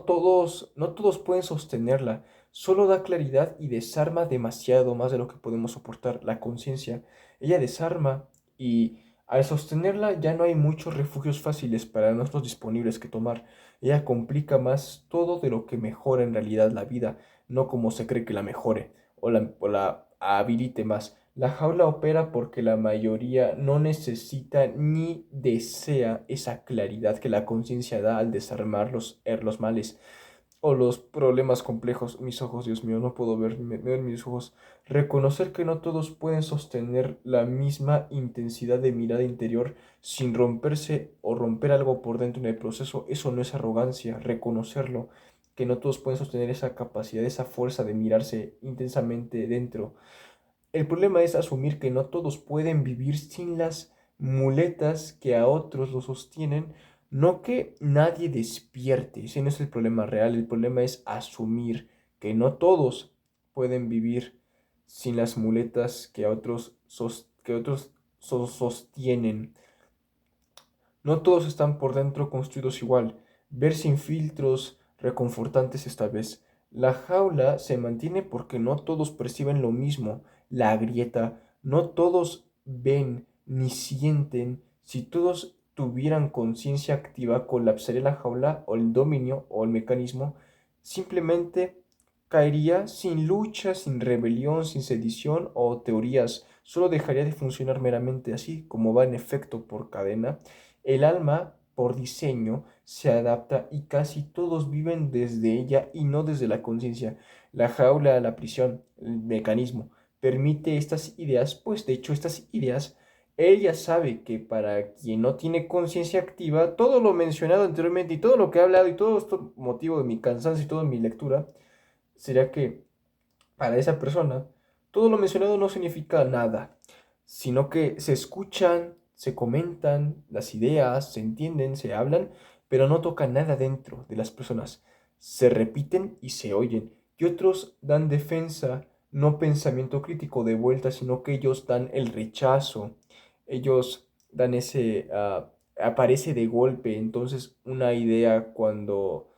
S1: todos pueden sostenerla. Solo da claridad y desarma demasiado más de lo que podemos soportar. La conciencia, ella desarma y al sostenerla ya no hay muchos refugios fáciles para nosotros disponibles que tomar. Ella complica más todo de lo que mejora en realidad la vida, no como se cree que la mejore o la habilite más. La jaula opera porque la mayoría no necesita ni desea esa claridad que la conciencia da al desarmar los males o los problemas complejos. Mis ojos, Dios mío, no puedo ver mis ojos. Reconocer que no todos pueden sostener la misma intensidad de mirada interior sin romperse o romper algo por dentro en el proceso, eso no es arrogancia. Reconocerlo, que no todos pueden sostener esa capacidad, esa fuerza de mirarse intensamente dentro. El problema es asumir que no todos pueden vivir sin las muletas que a otros lo sostienen, no que nadie despierte. Ese no es el problema real, el problema es asumir que no todos pueden vivir sin las muletas que a otros sostienen. No todos están por dentro construidos igual. Ver sin filtros reconfortantes esta vez. La jaula se mantiene porque no todos perciben lo mismo. La grieta, no todos ven ni sienten. Si todos tuvieran conciencia activa, colapsaría la jaula o el dominio o el mecanismo. Simplemente caería sin lucha, sin rebelión, sin sedición o teorías. Solo dejaría de funcionar meramente así, como va en efecto por cadena. El alma, por diseño, se adapta y casi todos viven desde ella y no desde la conciencia. La jaula, la prisión, el mecanismo, permite estas ideas, pues de hecho estas ideas, ella sabe que para quien no tiene conciencia activa, todo lo mencionado anteriormente y todo lo que he hablado y todo esto motivo de mi cansancio y toda mi lectura, sería que para esa persona, todo lo mencionado no significa nada, sino que se escuchan, se comentan las ideas, se entienden, se hablan, pero no toca nada dentro de las personas. Se repiten y se oyen. Y otros dan defensa, no pensamiento crítico de vuelta, sino que ellos dan el rechazo. Ellos dan aparece de golpe. Entonces, una idea cuando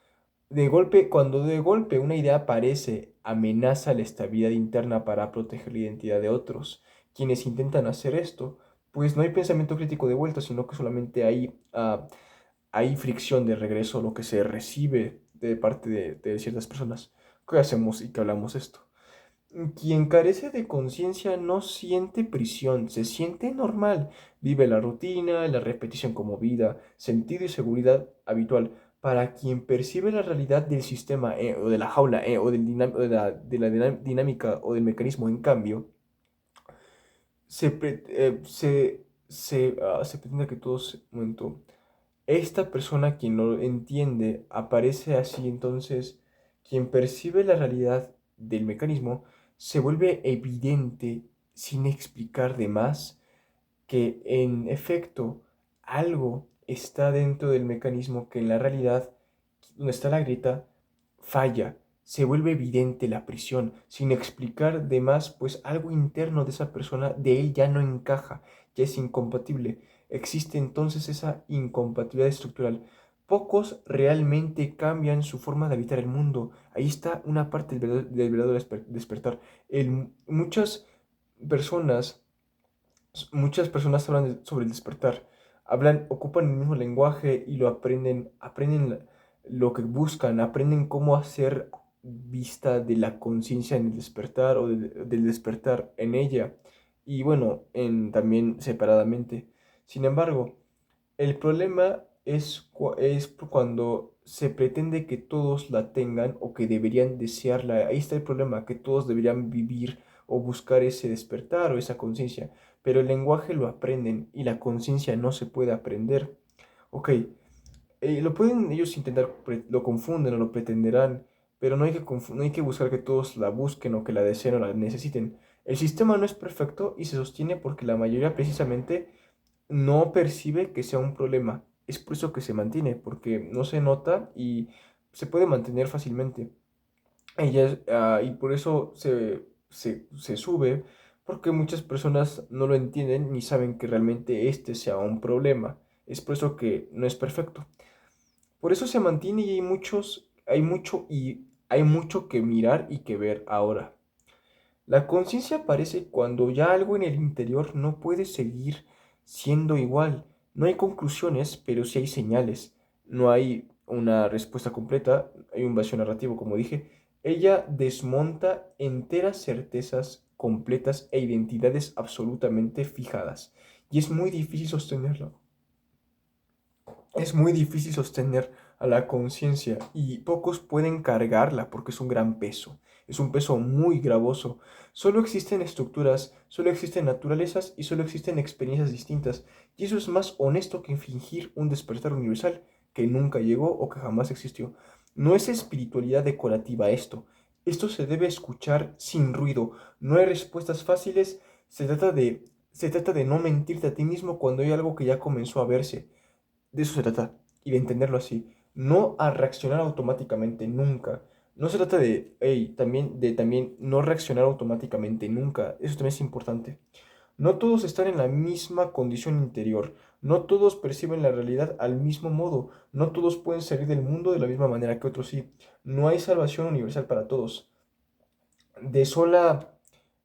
S1: de golpe una idea aparece, amenaza la estabilidad interna para proteger la identidad de otros. Quienes intentan hacer esto, pues no hay pensamiento crítico de vuelta, sino que solamente hay fricción de regreso, lo que se recibe de parte de ciertas personas. ¿Qué hacemos y que hablamos esto? Quien carece de conciencia no siente prisión, se siente normal, vive la rutina, la repetición como vida, sentido y seguridad habitual. para quien percibe la realidad del sistema o de la jaula o, de la dinámica o del mecanismo, en cambio, se pretende que todos... Un momento. Esta persona, quien lo entiende, aparece así, entonces, quien percibe la realidad del mecanismo, se vuelve evidente sin explicar de más que en efecto algo está dentro del mecanismo que en la realidad, donde está la grieta, falla. Se vuelve evidente la prisión, sin explicar de más, pues algo interno de esa persona, de él ya no encaja, ya es incompatible. Existe entonces esa incompatibilidad estructural. Pocos realmente cambian su forma de habitar el mundo. Ahí está una parte del verdadero despertar. Muchas personas Muchas personas hablan sobre el despertar, ocupan el mismo lenguaje y lo aprenden lo que buscan, aprenden cómo hacer vista de la conciencia en el despertar o del despertar en ella y bueno, también separadamente. Sin embargo, el problema es cuando se pretende que todos la tengan o que deberían desearla. Ahí está el problema, que todos deberían vivir o buscar ese despertar o esa conciencia. Pero el lenguaje lo aprenden y la conciencia no se puede aprender. Ok, lo pueden ellos intentar, lo confunden o lo pretenderán, pero no hay que buscar que todos la busquen o que la deseen o la necesiten. El sistema no es perfecto y se sostiene porque la mayoría precisamente no percibe que sea un problema. Es por eso que se mantiene, porque no se nota y se puede mantener fácilmente. Y por eso se sube, porque muchas personas no lo entienden ni saben que realmente este sea un problema. Es por eso que no es perfecto. Por eso se mantiene y hay mucho que mirar y que ver ahora. La conciencia aparece cuando ya algo en el interior no puede seguir siendo igual. No hay conclusiones, pero sí hay señales. No hay una respuesta completa, hay un vacío narrativo, como dije. Ella desmonta enteras certezas completas e identidades absolutamente fijadas. Y es muy difícil sostenerlo. Es muy difícil sostener a la conciencia y pocos pueden cargarla porque es un gran peso. Es un peso muy gravoso. Solo existen estructuras, solo existen naturalezas y solo existen experiencias distintas. Y eso es más honesto que fingir un despertar universal que nunca llegó o que jamás existió. No es espiritualidad decorativa esto. Esto se debe escuchar sin ruido. No hay respuestas fáciles. Se trata de no mentirte a ti mismo cuando hay algo que ya comenzó a verse. De eso se trata, y de entenderlo así. No a reaccionar automáticamente, nunca. No se trata de también no reaccionar automáticamente, nunca. Eso también es importante. No todos están en la misma condición interior. No todos perciben la realidad al mismo modo. No todos pueden salir del mundo de la misma manera que otros sí. No hay salvación universal para todos. De sola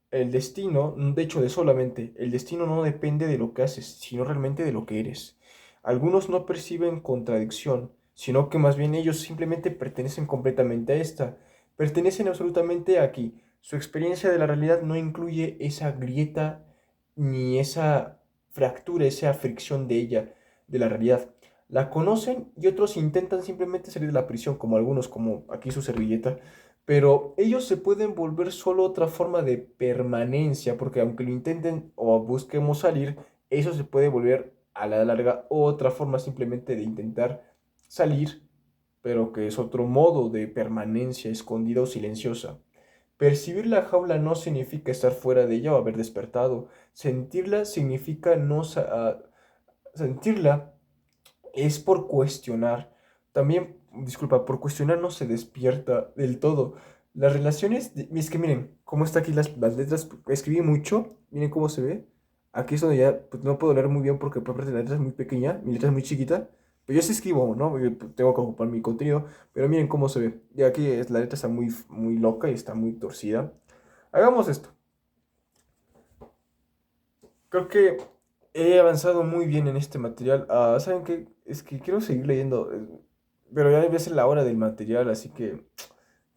S1: el destino, de hecho, de solamente, el destino no depende de lo que haces, sino realmente de lo que eres. Algunos no perciben contradicción, sino que más bien ellos simplemente pertenecen completamente a esta, pertenecen absolutamente aquí. Su experiencia de la realidad no incluye esa grieta ni esa fractura, esa fricción de ella, de la realidad. La conocen y otros intentan simplemente salir de la prisión, como algunos, como aquí su servilleta, pero ellos se pueden volver solo otra forma de permanencia, porque aunque lo intenten o busquemos salir, eso se puede volver a la larga otra forma simplemente de intentar salir, pero que es otro modo de permanencia escondida o silenciosa. Percibir la jaula no significa estar fuera de ella o haber despertado. Sentirla significa no... sentirla es por cuestionar. También, disculpa, por cuestionar no se despierta del todo. Las relaciones, es que miren, cómo está aquí las letras, escribí mucho, miren cómo se ve. Aquí es donde ya pues, no puedo leer muy bien porque por parte la letra es muy pequeña, mi letra es muy chiquita. Pero yo sí escribo, ¿no? Porque, pues, tengo que ocupar mi contenido, pero miren cómo se ve. Y aquí la letra está muy, muy loca y está muy torcida. Hagamos esto. Creo que he avanzado muy bien en este material. ¿Saben qué? Es que quiero seguir leyendo, pero ya debe ser la hora del material, así que,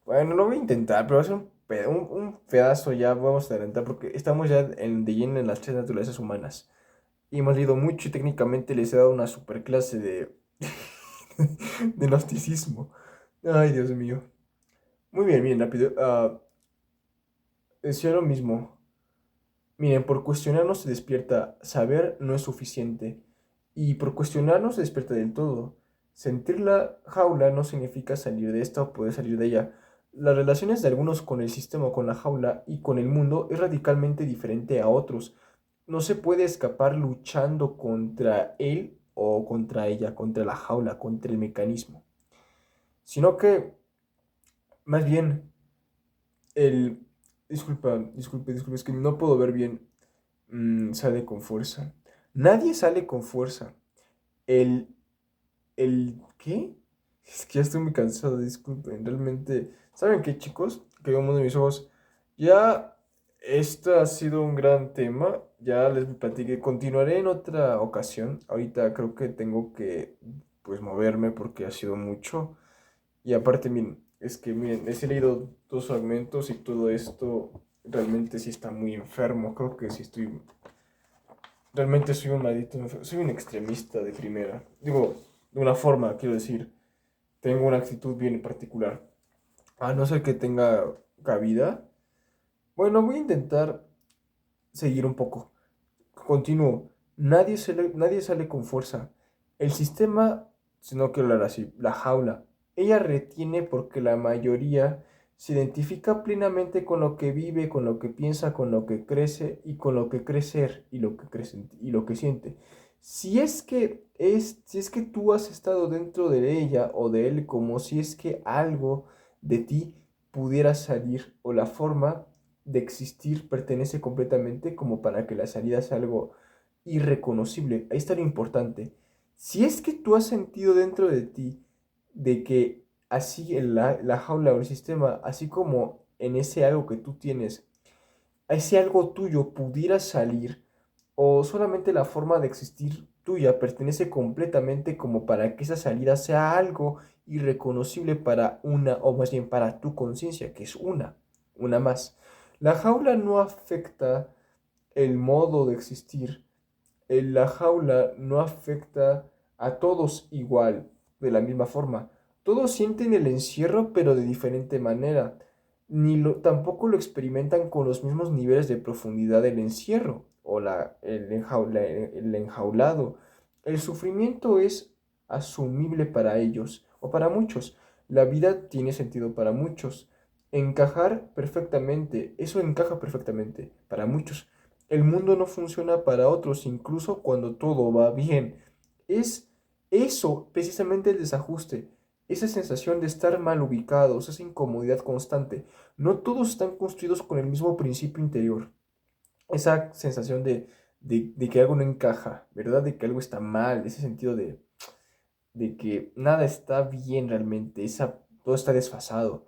S1: bueno, lo voy a intentar, pero va a ser un pedazo ya, vamos a adelantar, porque estamos ya de lleno en las tres naturalezas humanas. Y hemos leído mucho y técnicamente les he dado una super clase de, de gnosticismo. Ay, Dios mío. Muy bien, bien, rápido. Decía lo mismo. Miren, por cuestionarnos se despierta. Saber no es suficiente. Y por cuestionarnos se despierta del todo. Sentir la jaula no significa salir de esta o poder salir de ella. Las relaciones de algunos con el sistema o con la jaula y con el mundo es radicalmente diferente a otros. No se puede escapar luchando contra él o contra ella, contra la jaula, contra el mecanismo. Sino que, más bien, el... Disculpe, es que no puedo ver bien. Sale con fuerza. Nadie sale con fuerza. El... ¿Qué? Es que ya estoy muy cansado, disculpen. Realmente, ¿saben qué, chicos? Que uno de mis ojos. Ya, este ha sido un gran tema. Ya les platiqué. Continuaré en otra ocasión. Ahorita creo que tengo que, pues, moverme porque ha sido mucho. Y aparte, miren, es que, miren, he leído dos fragmentos y todo esto realmente sí está muy enfermo. Creo que sí estoy. Realmente soy un maldito, soy un extremista de primera. Digo, de una forma, quiero decir, tengo una actitud bien particular. A no ser que tenga cabida. Bueno, voy a intentar seguir un poco. Continúo. Nadie sale con fuerza. El sistema, si no quiero hablar así, la jaula, ella retiene porque la mayoría se identifica plenamente con lo que vive, con lo que piensa, con lo que crece y con lo que cree ser y lo que crece y lo que siente. Si es que tú has estado dentro de ella o de él, como si es que algo de ti pudiera salir o la forma de existir pertenece completamente como para que la salida sea algo irreconocible. Ahí está lo importante. Si es que tú has sentido dentro de ti de que así en la jaula o el sistema, así como en ese algo que tú tienes, ese algo tuyo pudiera salir o solamente la forma de existir tuya pertenece completamente como para que esa salida sea algo irreconocible para una, o más bien para tu conciencia, que es una más. La jaula no afecta el modo de existir. La jaula no afecta a todos igual, de la misma forma. Todos sienten el encierro, pero de diferente manera. Tampoco lo experimentan con los mismos niveles de profundidad del encierro o el enjaulado. El sufrimiento es asumible para ellos o para muchos. La vida tiene sentido para muchos. Eso encaja perfectamente para muchos. El mundo no funciona para otros, incluso cuando todo va bien. Es eso, precisamente el desajuste, esa sensación de estar mal ubicados, esa incomodidad constante. No todos están construidos con el mismo principio interior. Esa sensación de que algo no encaja, ¿verdad? De que algo está mal, ese sentido de que nada está bien realmente, todo está desfasado.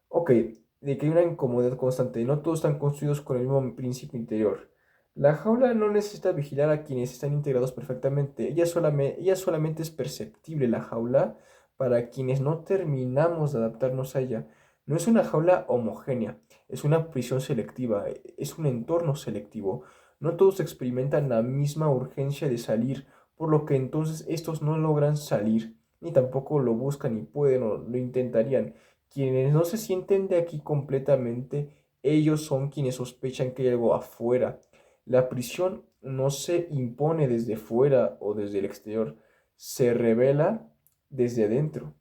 S1: Ok, de que hay una incomodidad constante, no todos están construidos con el mismo principio interior. La jaula no necesita vigilar a quienes están integrados perfectamente, ella solamente es perceptible la jaula para quienes no terminamos de adaptarnos a ella. No es una jaula homogénea, es una prisión selectiva, es un entorno selectivo. No todos experimentan la misma urgencia de salir, por lo que entonces estos no logran salir, ni tampoco lo buscan ni pueden o lo intentarían. Quienes no se sienten de aquí completamente, ellos son quienes sospechan que hay algo afuera. La prisión no se impone desde fuera o desde el exterior, se revela desde adentro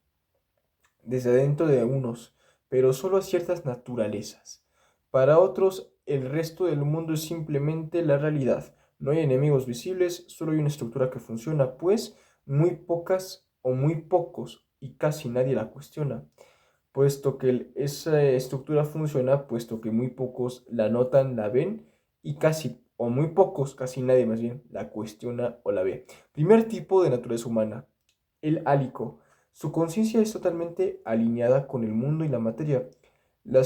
S1: de unos, pero solo a ciertas naturalezas. Para otros, el resto del mundo es simplemente la realidad. No hay enemigos visibles, solo hay una estructura que funciona, pues muy pocas o muy pocos y casi nadie la cuestiona puesto que esa estructura funciona, puesto que muy pocos la notan, la ven y casi, o muy pocos, casi nadie más bien, la cuestiona o la ve. Primer tipo de naturaleza humana, el álico. Su conciencia es totalmente alineada con el mundo y la materia. Lo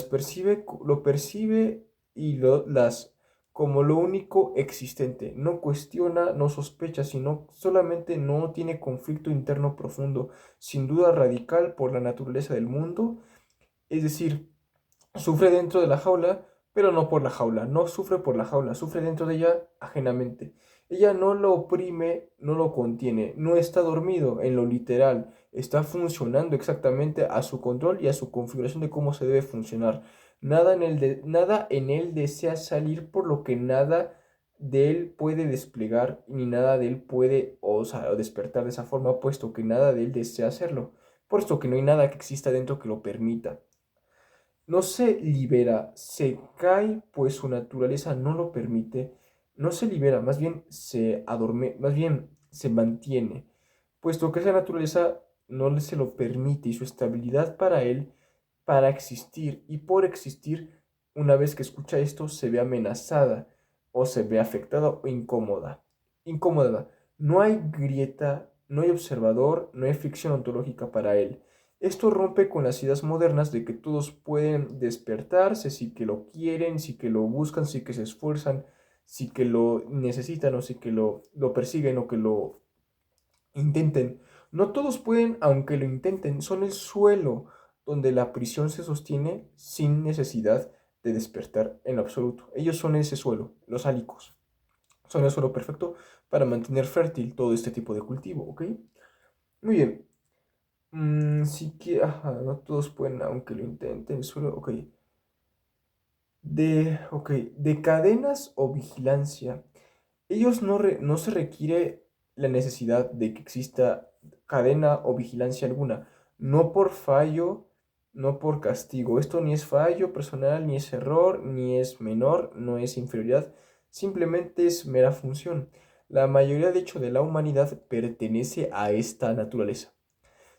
S1: percibe y las como lo único existente. No cuestiona, no sospecha, sino solamente no tiene conflicto interno profundo, sin duda radical por la naturaleza del mundo. Es decir, sufre dentro de la jaula, pero no por la jaula. No sufre por la jaula, sufre dentro de ella ajenamente. Ella no lo oprime, no lo contiene, no está dormido en lo literal, está funcionando exactamente a su control y a su configuración de cómo se debe funcionar. Nada en él desea salir, por lo que nada de él puede desplegar ni nada de él puede, o sea, despertar de esa forma, puesto que nada de él desea hacerlo, puesto que no hay nada que exista dentro que lo permita. No se libera, se cae, pues su naturaleza no lo permite. No se libera, más bien se adorme, más bien se mantiene, puesto que esa naturaleza no se lo permite y su estabilidad para él, para existir y por existir, una vez que escucha esto, se ve amenazada o se ve afectada o incómoda. Incómoda. No hay grieta, no hay observador, no hay ficción ontológica para él. Esto rompe con las ideas modernas de que todos pueden despertarse si que lo quieren, si que lo buscan, si que se esfuerzan, si que lo necesitan o si que lo persiguen o que lo intenten. No todos pueden, aunque lo intenten, son el suelo donde la prisión se sostiene sin necesidad de despertar en lo absoluto. Ellos son ese suelo, los álicos. Son el suelo perfecto para mantener fértil todo este tipo de cultivo, ¿ok? Muy bien. Sí que, ajá, no todos pueden, aunque lo intenten, solo, ok. De cadenas o vigilancia. Ellos no se requiere la necesidad de que exista cadena o vigilancia alguna. No por fallo, no por castigo. Esto ni es fallo personal, ni es error, ni es menor, no es inferioridad. Simplemente es mera función. La mayoría, de hecho, de la humanidad pertenece a esta naturaleza.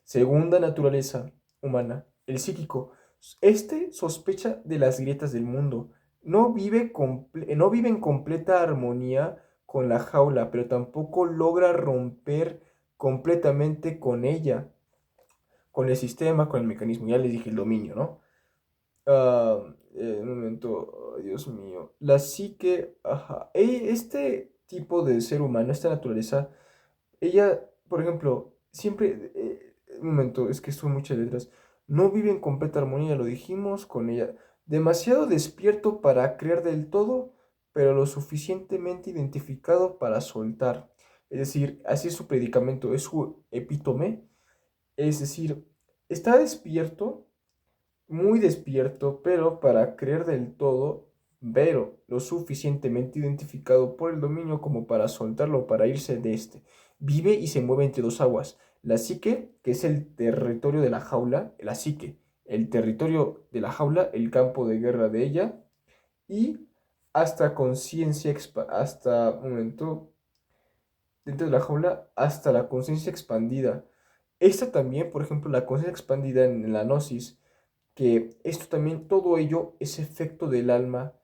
S1: Segunda naturaleza humana, el psíquico. Este sospecha de las grietas del mundo. No vive en completa armonía con la jaula, pero tampoco logra romper completamente con ella, con el sistema, con el mecanismo. Ya les dije el dominio, ¿no? Un momento, ay, Dios mío. La psique, ajá. Este tipo de ser humano, esta naturaleza, ella, por ejemplo, siempre, un momento, es que son muchas letras, no vive en completa armonía, lo dijimos con ella, demasiado despierto para creer del todo, pero lo suficientemente identificado para soltar. Es decir, así es su predicamento, es su epítome, es decir, está despierto, muy despierto, pero para creer del todo, pero lo suficientemente identificado por el dominio como para soltarlo, para irse de este. Vive y se mueve entre dos aguas. La psique, que es el territorio de la jaula, la psique, el territorio de la jaula, el campo de guerra de ella, y hasta conciencia, hasta, un momento, dentro de la jaula, hasta la conciencia expandida. Esta también, por ejemplo, la conciencia expandida en la gnosis, que esto también, todo ello es efecto del alma,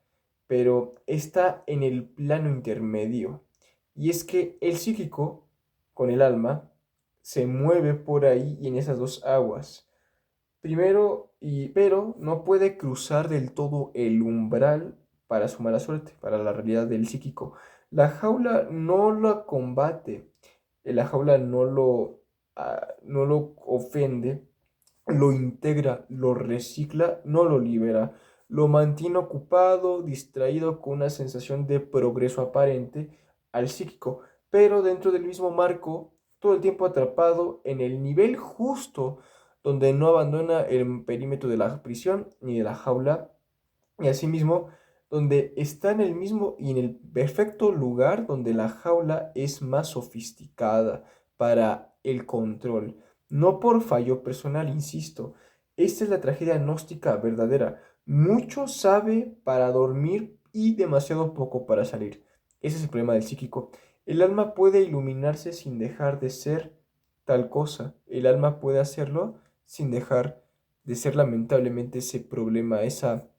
S1: pero está en el plano intermedio. Y es que el psíquico, con el alma, se mueve por ahí y en esas dos aguas. Pero no puede cruzar del todo el umbral para su mala suerte, para la realidad del psíquico. La jaula no lo combate, la jaula no lo ofende, lo integra, lo recicla, no lo libera, lo mantiene ocupado, distraído con una sensación de progreso aparente al psíquico, pero dentro del mismo marco, todo el tiempo atrapado en el nivel justo donde no abandona el perímetro de la prisión ni de la jaula, y asimismo donde está en el mismo y en el perfecto lugar donde la jaula es más sofisticada para el control. No por fallo personal, insisto. Esta es la tragedia gnóstica verdadera. Mucho sabe para dormir y demasiado poco para salir. Ese es el problema del psíquico. El alma puede iluminarse sin dejar de ser tal cosa. El alma puede hacerlo sin dejar de ser lamentablemente ese problema, esa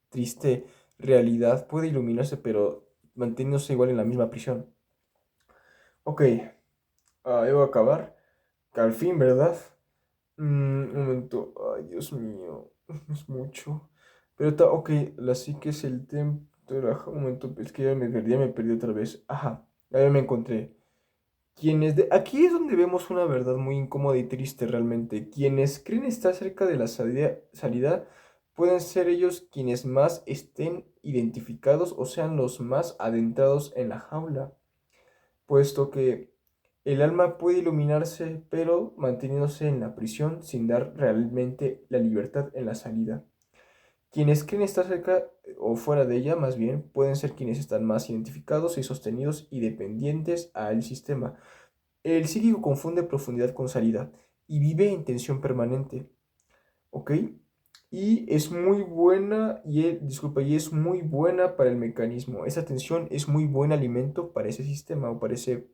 S1: triste realidad puede iluminarse, pero manteniéndose igual en la misma prisión. Ok, ya voy a acabar. Que al fin, ¿verdad? Un momento. Ay, Dios mío. Es mucho. Pero está, ok, la psique es el templo. Un momento, es que ya me perdí otra vez. Ajá, ya me encontré. Aquí es donde vemos una verdad muy incómoda y triste realmente. Quienes creen estar cerca de la salida pueden ser ellos quienes más estén identificados o sean los más adentrados en la jaula, puesto que el alma puede iluminarse, pero manteniéndose en la prisión sin dar realmente la libertad en la salida. Quienes creen estar cerca o fuera de ella, más bien, pueden ser quienes están más identificados y sostenidos y dependientes al sistema. El psíquico confunde profundidad con salida y vive en tensión permanente, ¿ok? Y es muy buena, y es muy buena para el mecanismo. Esa tensión es muy buen alimento para ese sistema o para ese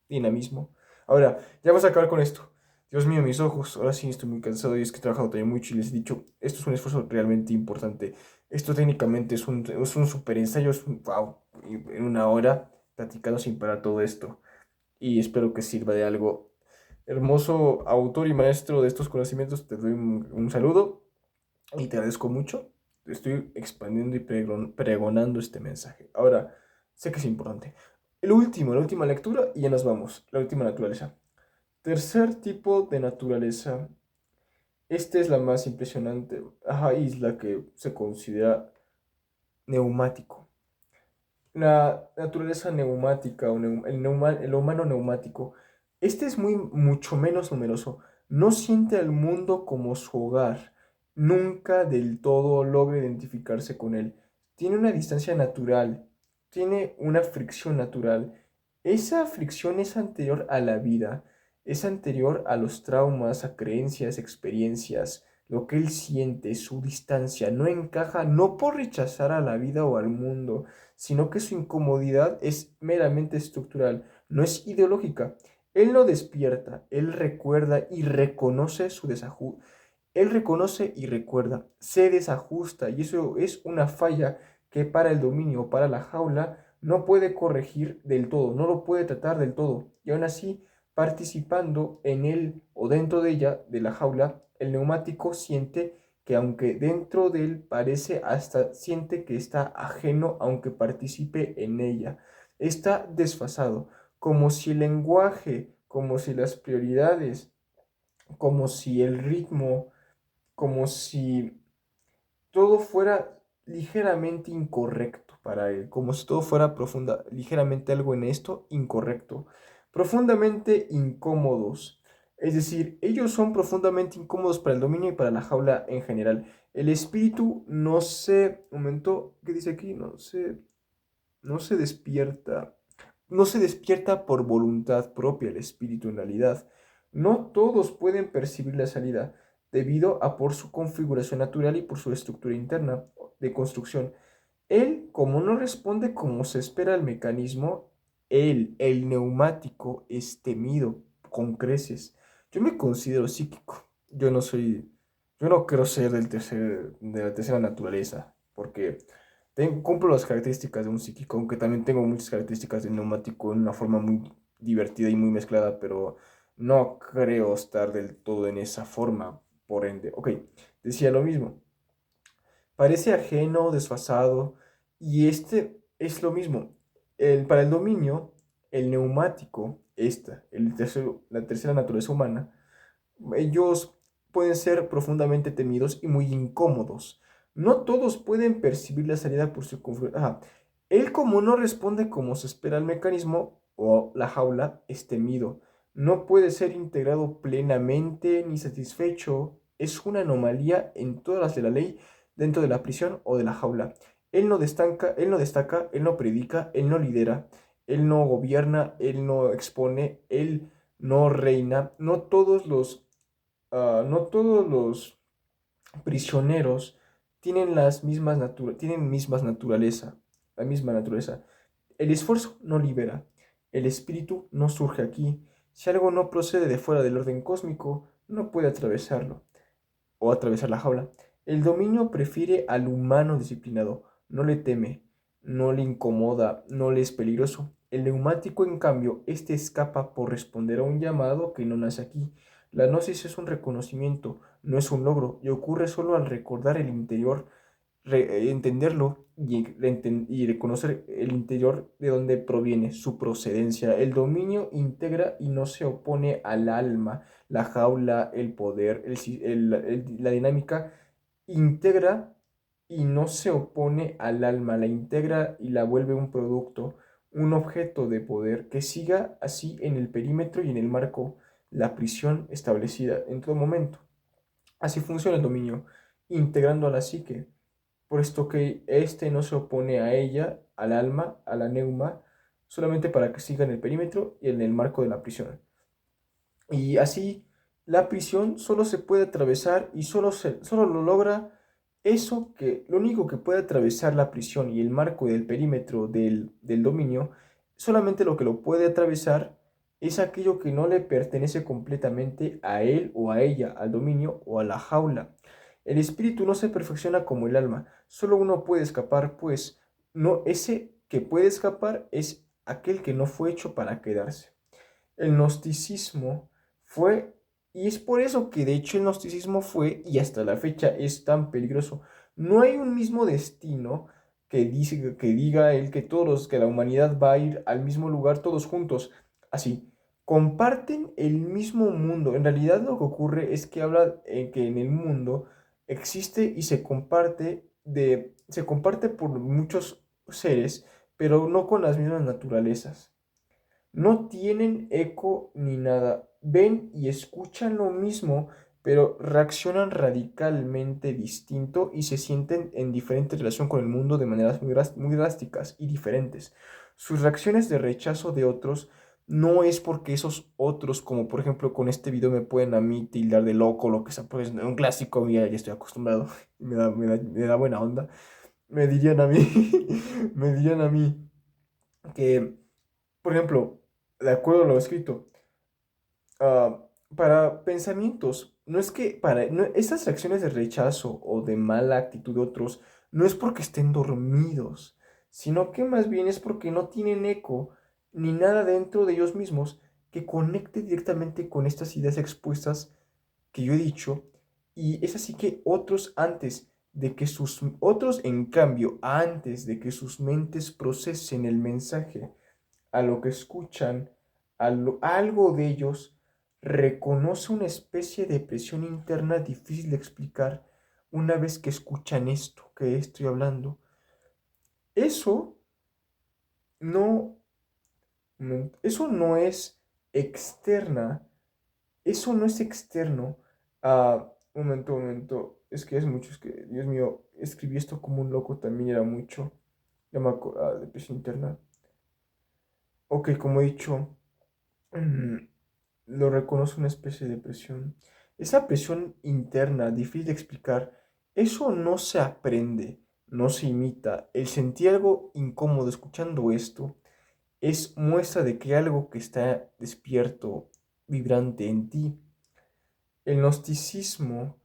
S1: dinamismo. Ahora, ya vamos a acabar con esto. Dios mío, mis ojos. Ahora sí estoy muy cansado y es que he trabajado también mucho y les he dicho, esto es un esfuerzo realmente importante. Esto técnicamente es un super ensayo, es un wow, en una hora platicando sin parar todo esto. Y espero que sirva de algo. Hermoso autor y maestro de estos conocimientos, te doy un saludo y te agradezco mucho. Estoy expandiendo y pregonando este mensaje. Ahora, sé que es importante. La última lectura y ya nos vamos. La última naturaleza. Tercer tipo de naturaleza. Esta es la más impresionante. Ajá, y es la que se considera neumático. La naturaleza neumática o el humano neumático. Este es mucho menos numeroso. No siente al mundo como su hogar. Nunca del todo logra identificarse con él. Tiene una distancia natural. Tiene una fricción natural. Esa fricción es anterior a la vida. Es anterior a los traumas, a creencias, experiencias. Lo que él siente, su distancia, no encaja no por rechazar a la vida o al mundo, sino que su incomodidad es meramente estructural, no es ideológica. Él no despierta, él recuerda y reconoce su desajuste. Él reconoce y recuerda, se desajusta y eso es una falla que para el dominio, para la jaula, no puede corregir del todo, no lo puede tratar del todo. Y aún así, participando en él o dentro de ella, de la jaula, el neumático siente que aunque dentro de él parece hasta siente que está ajeno aunque participe en ella. Está desfasado, como si el lenguaje, como si las prioridades, como si el ritmo, como si todo fuera ligeramente incorrecto para él, como si todo fuera ligeramente algo en esto incorrecto, profundamente incómodos. Es decir, ellos son profundamente incómodos para el dominio y para la jaula en general. El espíritu no se, un momento, ¿qué dice aquí? No se despierta. No se despierta por voluntad propia el espíritu en realidad. No todos pueden percibir la salida, debido a por su configuración natural y por su estructura interna de construcción. Él, como no responde como se espera al mecanismo, el neumático, es temido con creces. Yo me considero psíquico. Yo no quiero ser de la tercera naturaleza, porque cumplo las características de un psíquico, aunque también tengo muchas características de neumático en una forma muy divertida y muy mezclada, pero no creo estar del todo en esa forma, por ende. Ok, decía lo mismo. Parece ajeno, desfasado, y este es lo mismo. Para el dominio, el neumático, la tercera naturaleza humana, ellos pueden ser profundamente temidos y muy incómodos. No todos pueden percibir la salida por su configuración. Él, como no responde como se espera al mecanismo o la jaula, es temido. No puede ser integrado plenamente ni satisfecho. Es una anomalía en todas las de la ley, dentro de la prisión o de la jaula. Él no predica, él no lidera, él no gobierna, él no expone, él no reina. No todos los prisioneros tienen la misma naturaleza. El esfuerzo no libera, el espíritu no surge aquí. Si algo no procede de fuera del orden cósmico, no puede atravesarlo o atravesar la jaula. El dominio prefiere al humano disciplinado, no le teme, no le incomoda, no le es peligroso. El neumático, en cambio, este escapa por responder a un llamado que no nace aquí. La gnosis es un reconocimiento, no es un logro, y ocurre solo al recordar el interior, entenderlo y reconocer el interior de donde proviene, su procedencia. El dominio integra y no se opone al alma, la jaula, el poder, la dinámica. integra y no se opone al alma, la integra y la vuelve un producto, un objeto de poder que siga así en el perímetro y en el marco la prisión establecida en todo momento. Así funciona el dominio, integrando a la psique, puesto que éste no se opone a ella, al alma, a la neuma, solamente para que siga en el perímetro y en el marco de la prisión. Y así la prisión solo se puede atravesar y solo lo logra eso que lo único que puede atravesar la prisión y el marco del perímetro del dominio, solamente lo que lo puede atravesar es aquello que no le pertenece completamente a él o a ella, al dominio o a la jaula. El espíritu no se perfecciona como el alma, solo uno puede escapar, pues no ese que puede escapar es aquel que no fue hecho para quedarse. El gnosticismo fue, y es por eso que de hecho el gnosticismo fue, y hasta la fecha es tan peligroso. No hay un mismo destino que diga él que que la humanidad va a ir al mismo lugar todos juntos. Así, comparten el mismo mundo. En realidad lo que ocurre es que habla que en el mundo existe y se comparte por muchos seres, pero no con las mismas naturalezas. No tienen eco ni nada. Ven y escuchan lo mismo, pero reaccionan radicalmente distinto y se sienten en diferente relación con el mundo de maneras muy drásticas y diferentes. Sus reacciones de rechazo de otros no es porque esos otros, como por ejemplo con este video, me pueden a mí tildar de loco, lo que sea, pues un clásico, ya estoy acostumbrado, me da buena onda. Me dirían a mí, me dirían a mí que, por ejemplo, de acuerdo a lo escrito, ah, para pensamientos, no es que estas reacciones de rechazo o de mala actitud de otros, no es porque estén dormidos, sino que más bien es porque no tienen eco ni nada dentro de ellos mismos que conecte directamente con estas ideas expuestas que yo he dicho, y es así que otros, en cambio, antes de que sus mentes procesen el mensaje, a lo que escuchan, algo de ellos reconoce una especie de presión interna difícil de explicar una vez que escuchan esto que estoy hablando. Eso no, eso no es externa, eso no es externo a... Un momento, es que es mucho, es que, Dios mío, escribí esto como un loco también era mucho. Ya me acuerdo, de presión interna. Ok, como he dicho, mm, lo reconoce una especie de presión. Esa presión interna, difícil de explicar, eso no se aprende, no se imita. El sentir algo incómodo escuchando esto es muestra de que algo que está despierto, vibrante en ti. El gnosticismo,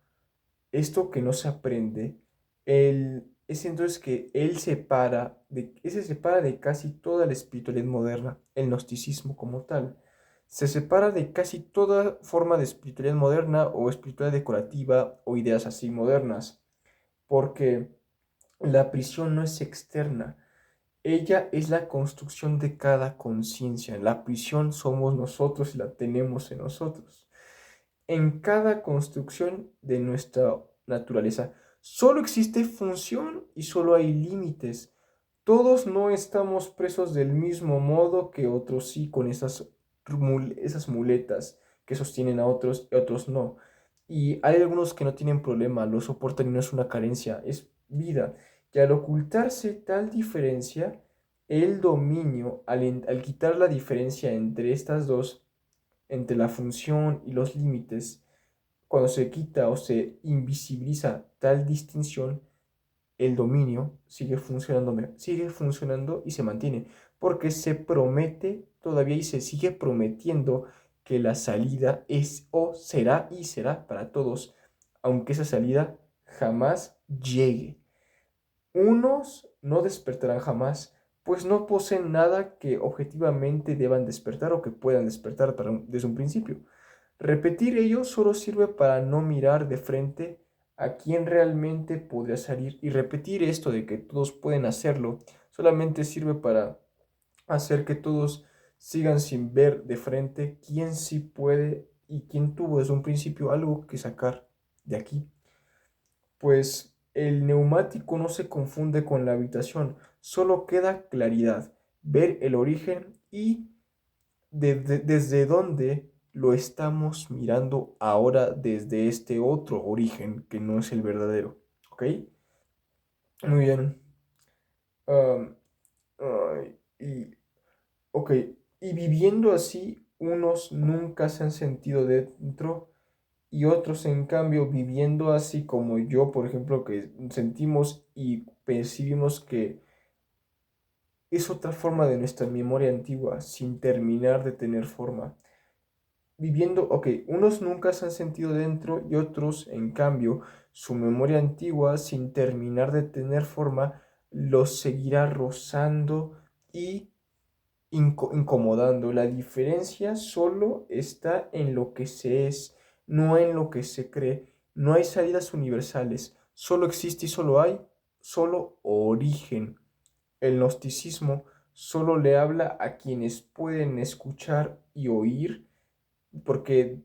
S1: esto que no se aprende, es entonces que él se separa de casi toda la espiritualidad moderna, el gnosticismo como tal. Se separa de casi toda forma de espiritualidad moderna o espiritualidad decorativa o ideas así modernas, porque la prisión no es externa, ella es la construcción de cada conciencia. La prisión somos nosotros y la tenemos en nosotros. En cada construcción de nuestra naturaleza solo existe función y solo hay límites. Todos no estamos presos del mismo modo que otros sí, con esas muletas que sostienen a otros y otros no. Y hay algunos que no tienen problema, lo soportan y no es una carencia, es vida. Y al ocultarse tal diferencia, el dominio, al quitar la diferencia entre estas dos, entre la función y los límites, cuando se quita o se invisibiliza tal distinción, el dominio sigue funcionando y se mantiene, porque se promete todavía y se sigue prometiendo que la salida es o será y será para todos, aunque esa salida jamás llegue. Unos no despertarán jamás, pues no poseen nada que objetivamente deban despertar o que puedan despertar desde un principio. Repetir ello solo sirve para no mirar de frente a quién realmente podría salir, y repetir esto de que todos pueden hacerlo solamente sirve para hacer que todos sigan sin ver de frente quién sí puede y quién tuvo desde un principio algo que sacar de aquí. pues el neumático no se confunde con la habitación, solo queda claridad, ver el origen y desde dónde lo estamos mirando ahora desde este otro origen que no es el verdadero. ¿Ok? Muy bien. Am, y, ok, y viviendo así, unos nunca se han sentido dentro y otros, en cambio, viviendo así como yo, por ejemplo, que sentimos y percibimos que es otra forma de nuestra memoria antigua, sin terminar de tener forma. Viviendo, ok, unos nunca se han sentido dentro y otros, en cambio, su memoria antigua, sin terminar de tener forma, los seguirá rozando y incomodando. La diferencia solo está en lo que se es, no en lo que se cree. No hay salidas universales, solo existe y solo hay, solo origen. El gnosticismo solo le habla a quienes pueden escuchar y oír, porque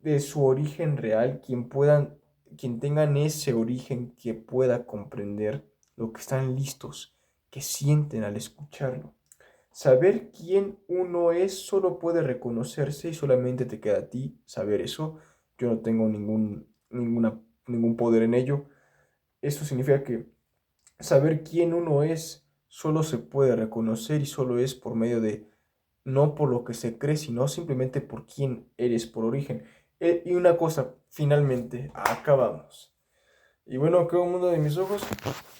S1: de su origen real, quien tengan ese origen que pueda comprender lo que están listos, que sienten al escucharlo. Saber quién uno es solo puede reconocerse y solamente te queda a ti saber eso. Yo no tengo ningún poder en ello. Eso significa que saber quién uno es solo se puede reconocer y solo es por medio de, no por lo que se cree, sino simplemente por quién eres por origen. Y una cosa, finalmente, acabamos. Y bueno, quedó un mundo de mis ojos.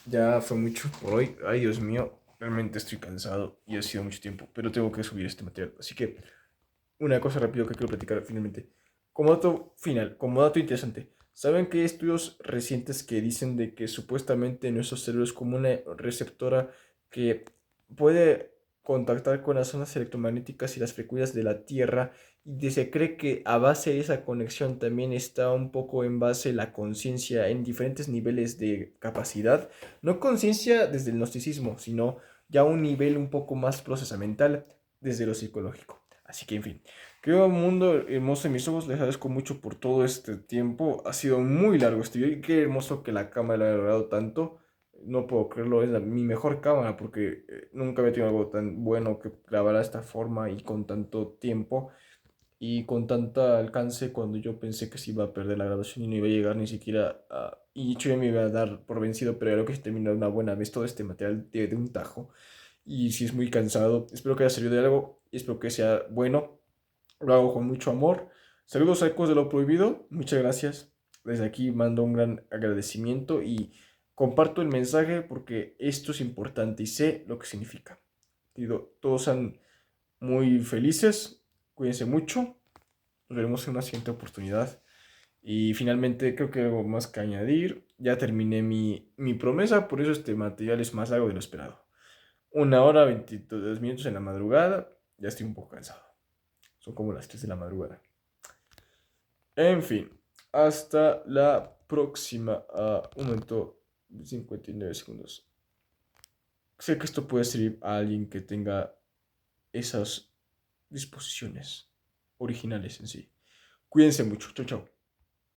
S1: Ya fue mucho por hoy. Ay, Dios mío, realmente estoy cansado y ha sido mucho tiempo, pero tengo que subir este material. Así que una cosa rápido que quiero platicar finalmente. Como dato final, como dato interesante, ¿saben que hay estudios recientes que dicen de que supuestamente nuestro cerebro es como una receptora que puede contactar con las ondas electromagnéticas y las frecuencias de la Tierra, y se cree que a base de esa conexión también está un poco en base la conciencia en diferentes niveles de capacidad? No conciencia desde el gnosticismo, sino ya un nivel un poco más procesamental desde lo psicológico. Así que, en fin, qué mundo hermoso en mis ojos. Les agradezco mucho por todo este tiempo. Ha sido muy largo este video y qué hermoso que la cámara lo haya logrado tanto. No puedo creerlo, es mi mejor cámara porque nunca había tenido algo tan bueno que grabar de esta forma y con tanto tiempo y con tanto alcance cuando yo pensé que se iba a perder la grabación y no iba a llegar ni siquiera a... Y yo ya me iba a dar por vencido, pero creo que se terminó de una buena vez todo este material de un tajo. Y si es muy cansado, espero que haya servido de algo y espero que sea bueno. Lo hago con mucho amor. Saludos a Ecos de lo Prohibido. Muchas gracias. Desde aquí mando un gran agradecimiento y comparto el mensaje porque esto es importante y sé lo que significa. Digo, todos sean muy felices. Cuídense mucho. Nos veremos en una siguiente oportunidad. Y finalmente creo que algo más que añadir. Ya terminé mi promesa, por eso este material es más largo de lo esperado. 1 hora 22 minutos en la madrugada. Ya estoy un poco cansado. Son como las 3 de la madrugada. En fin, hasta la próxima. Un momento, 59 segundos. Sé que esto puede servir a alguien que tenga esas disposiciones originales en sí. Cuídense mucho. Chau, chau.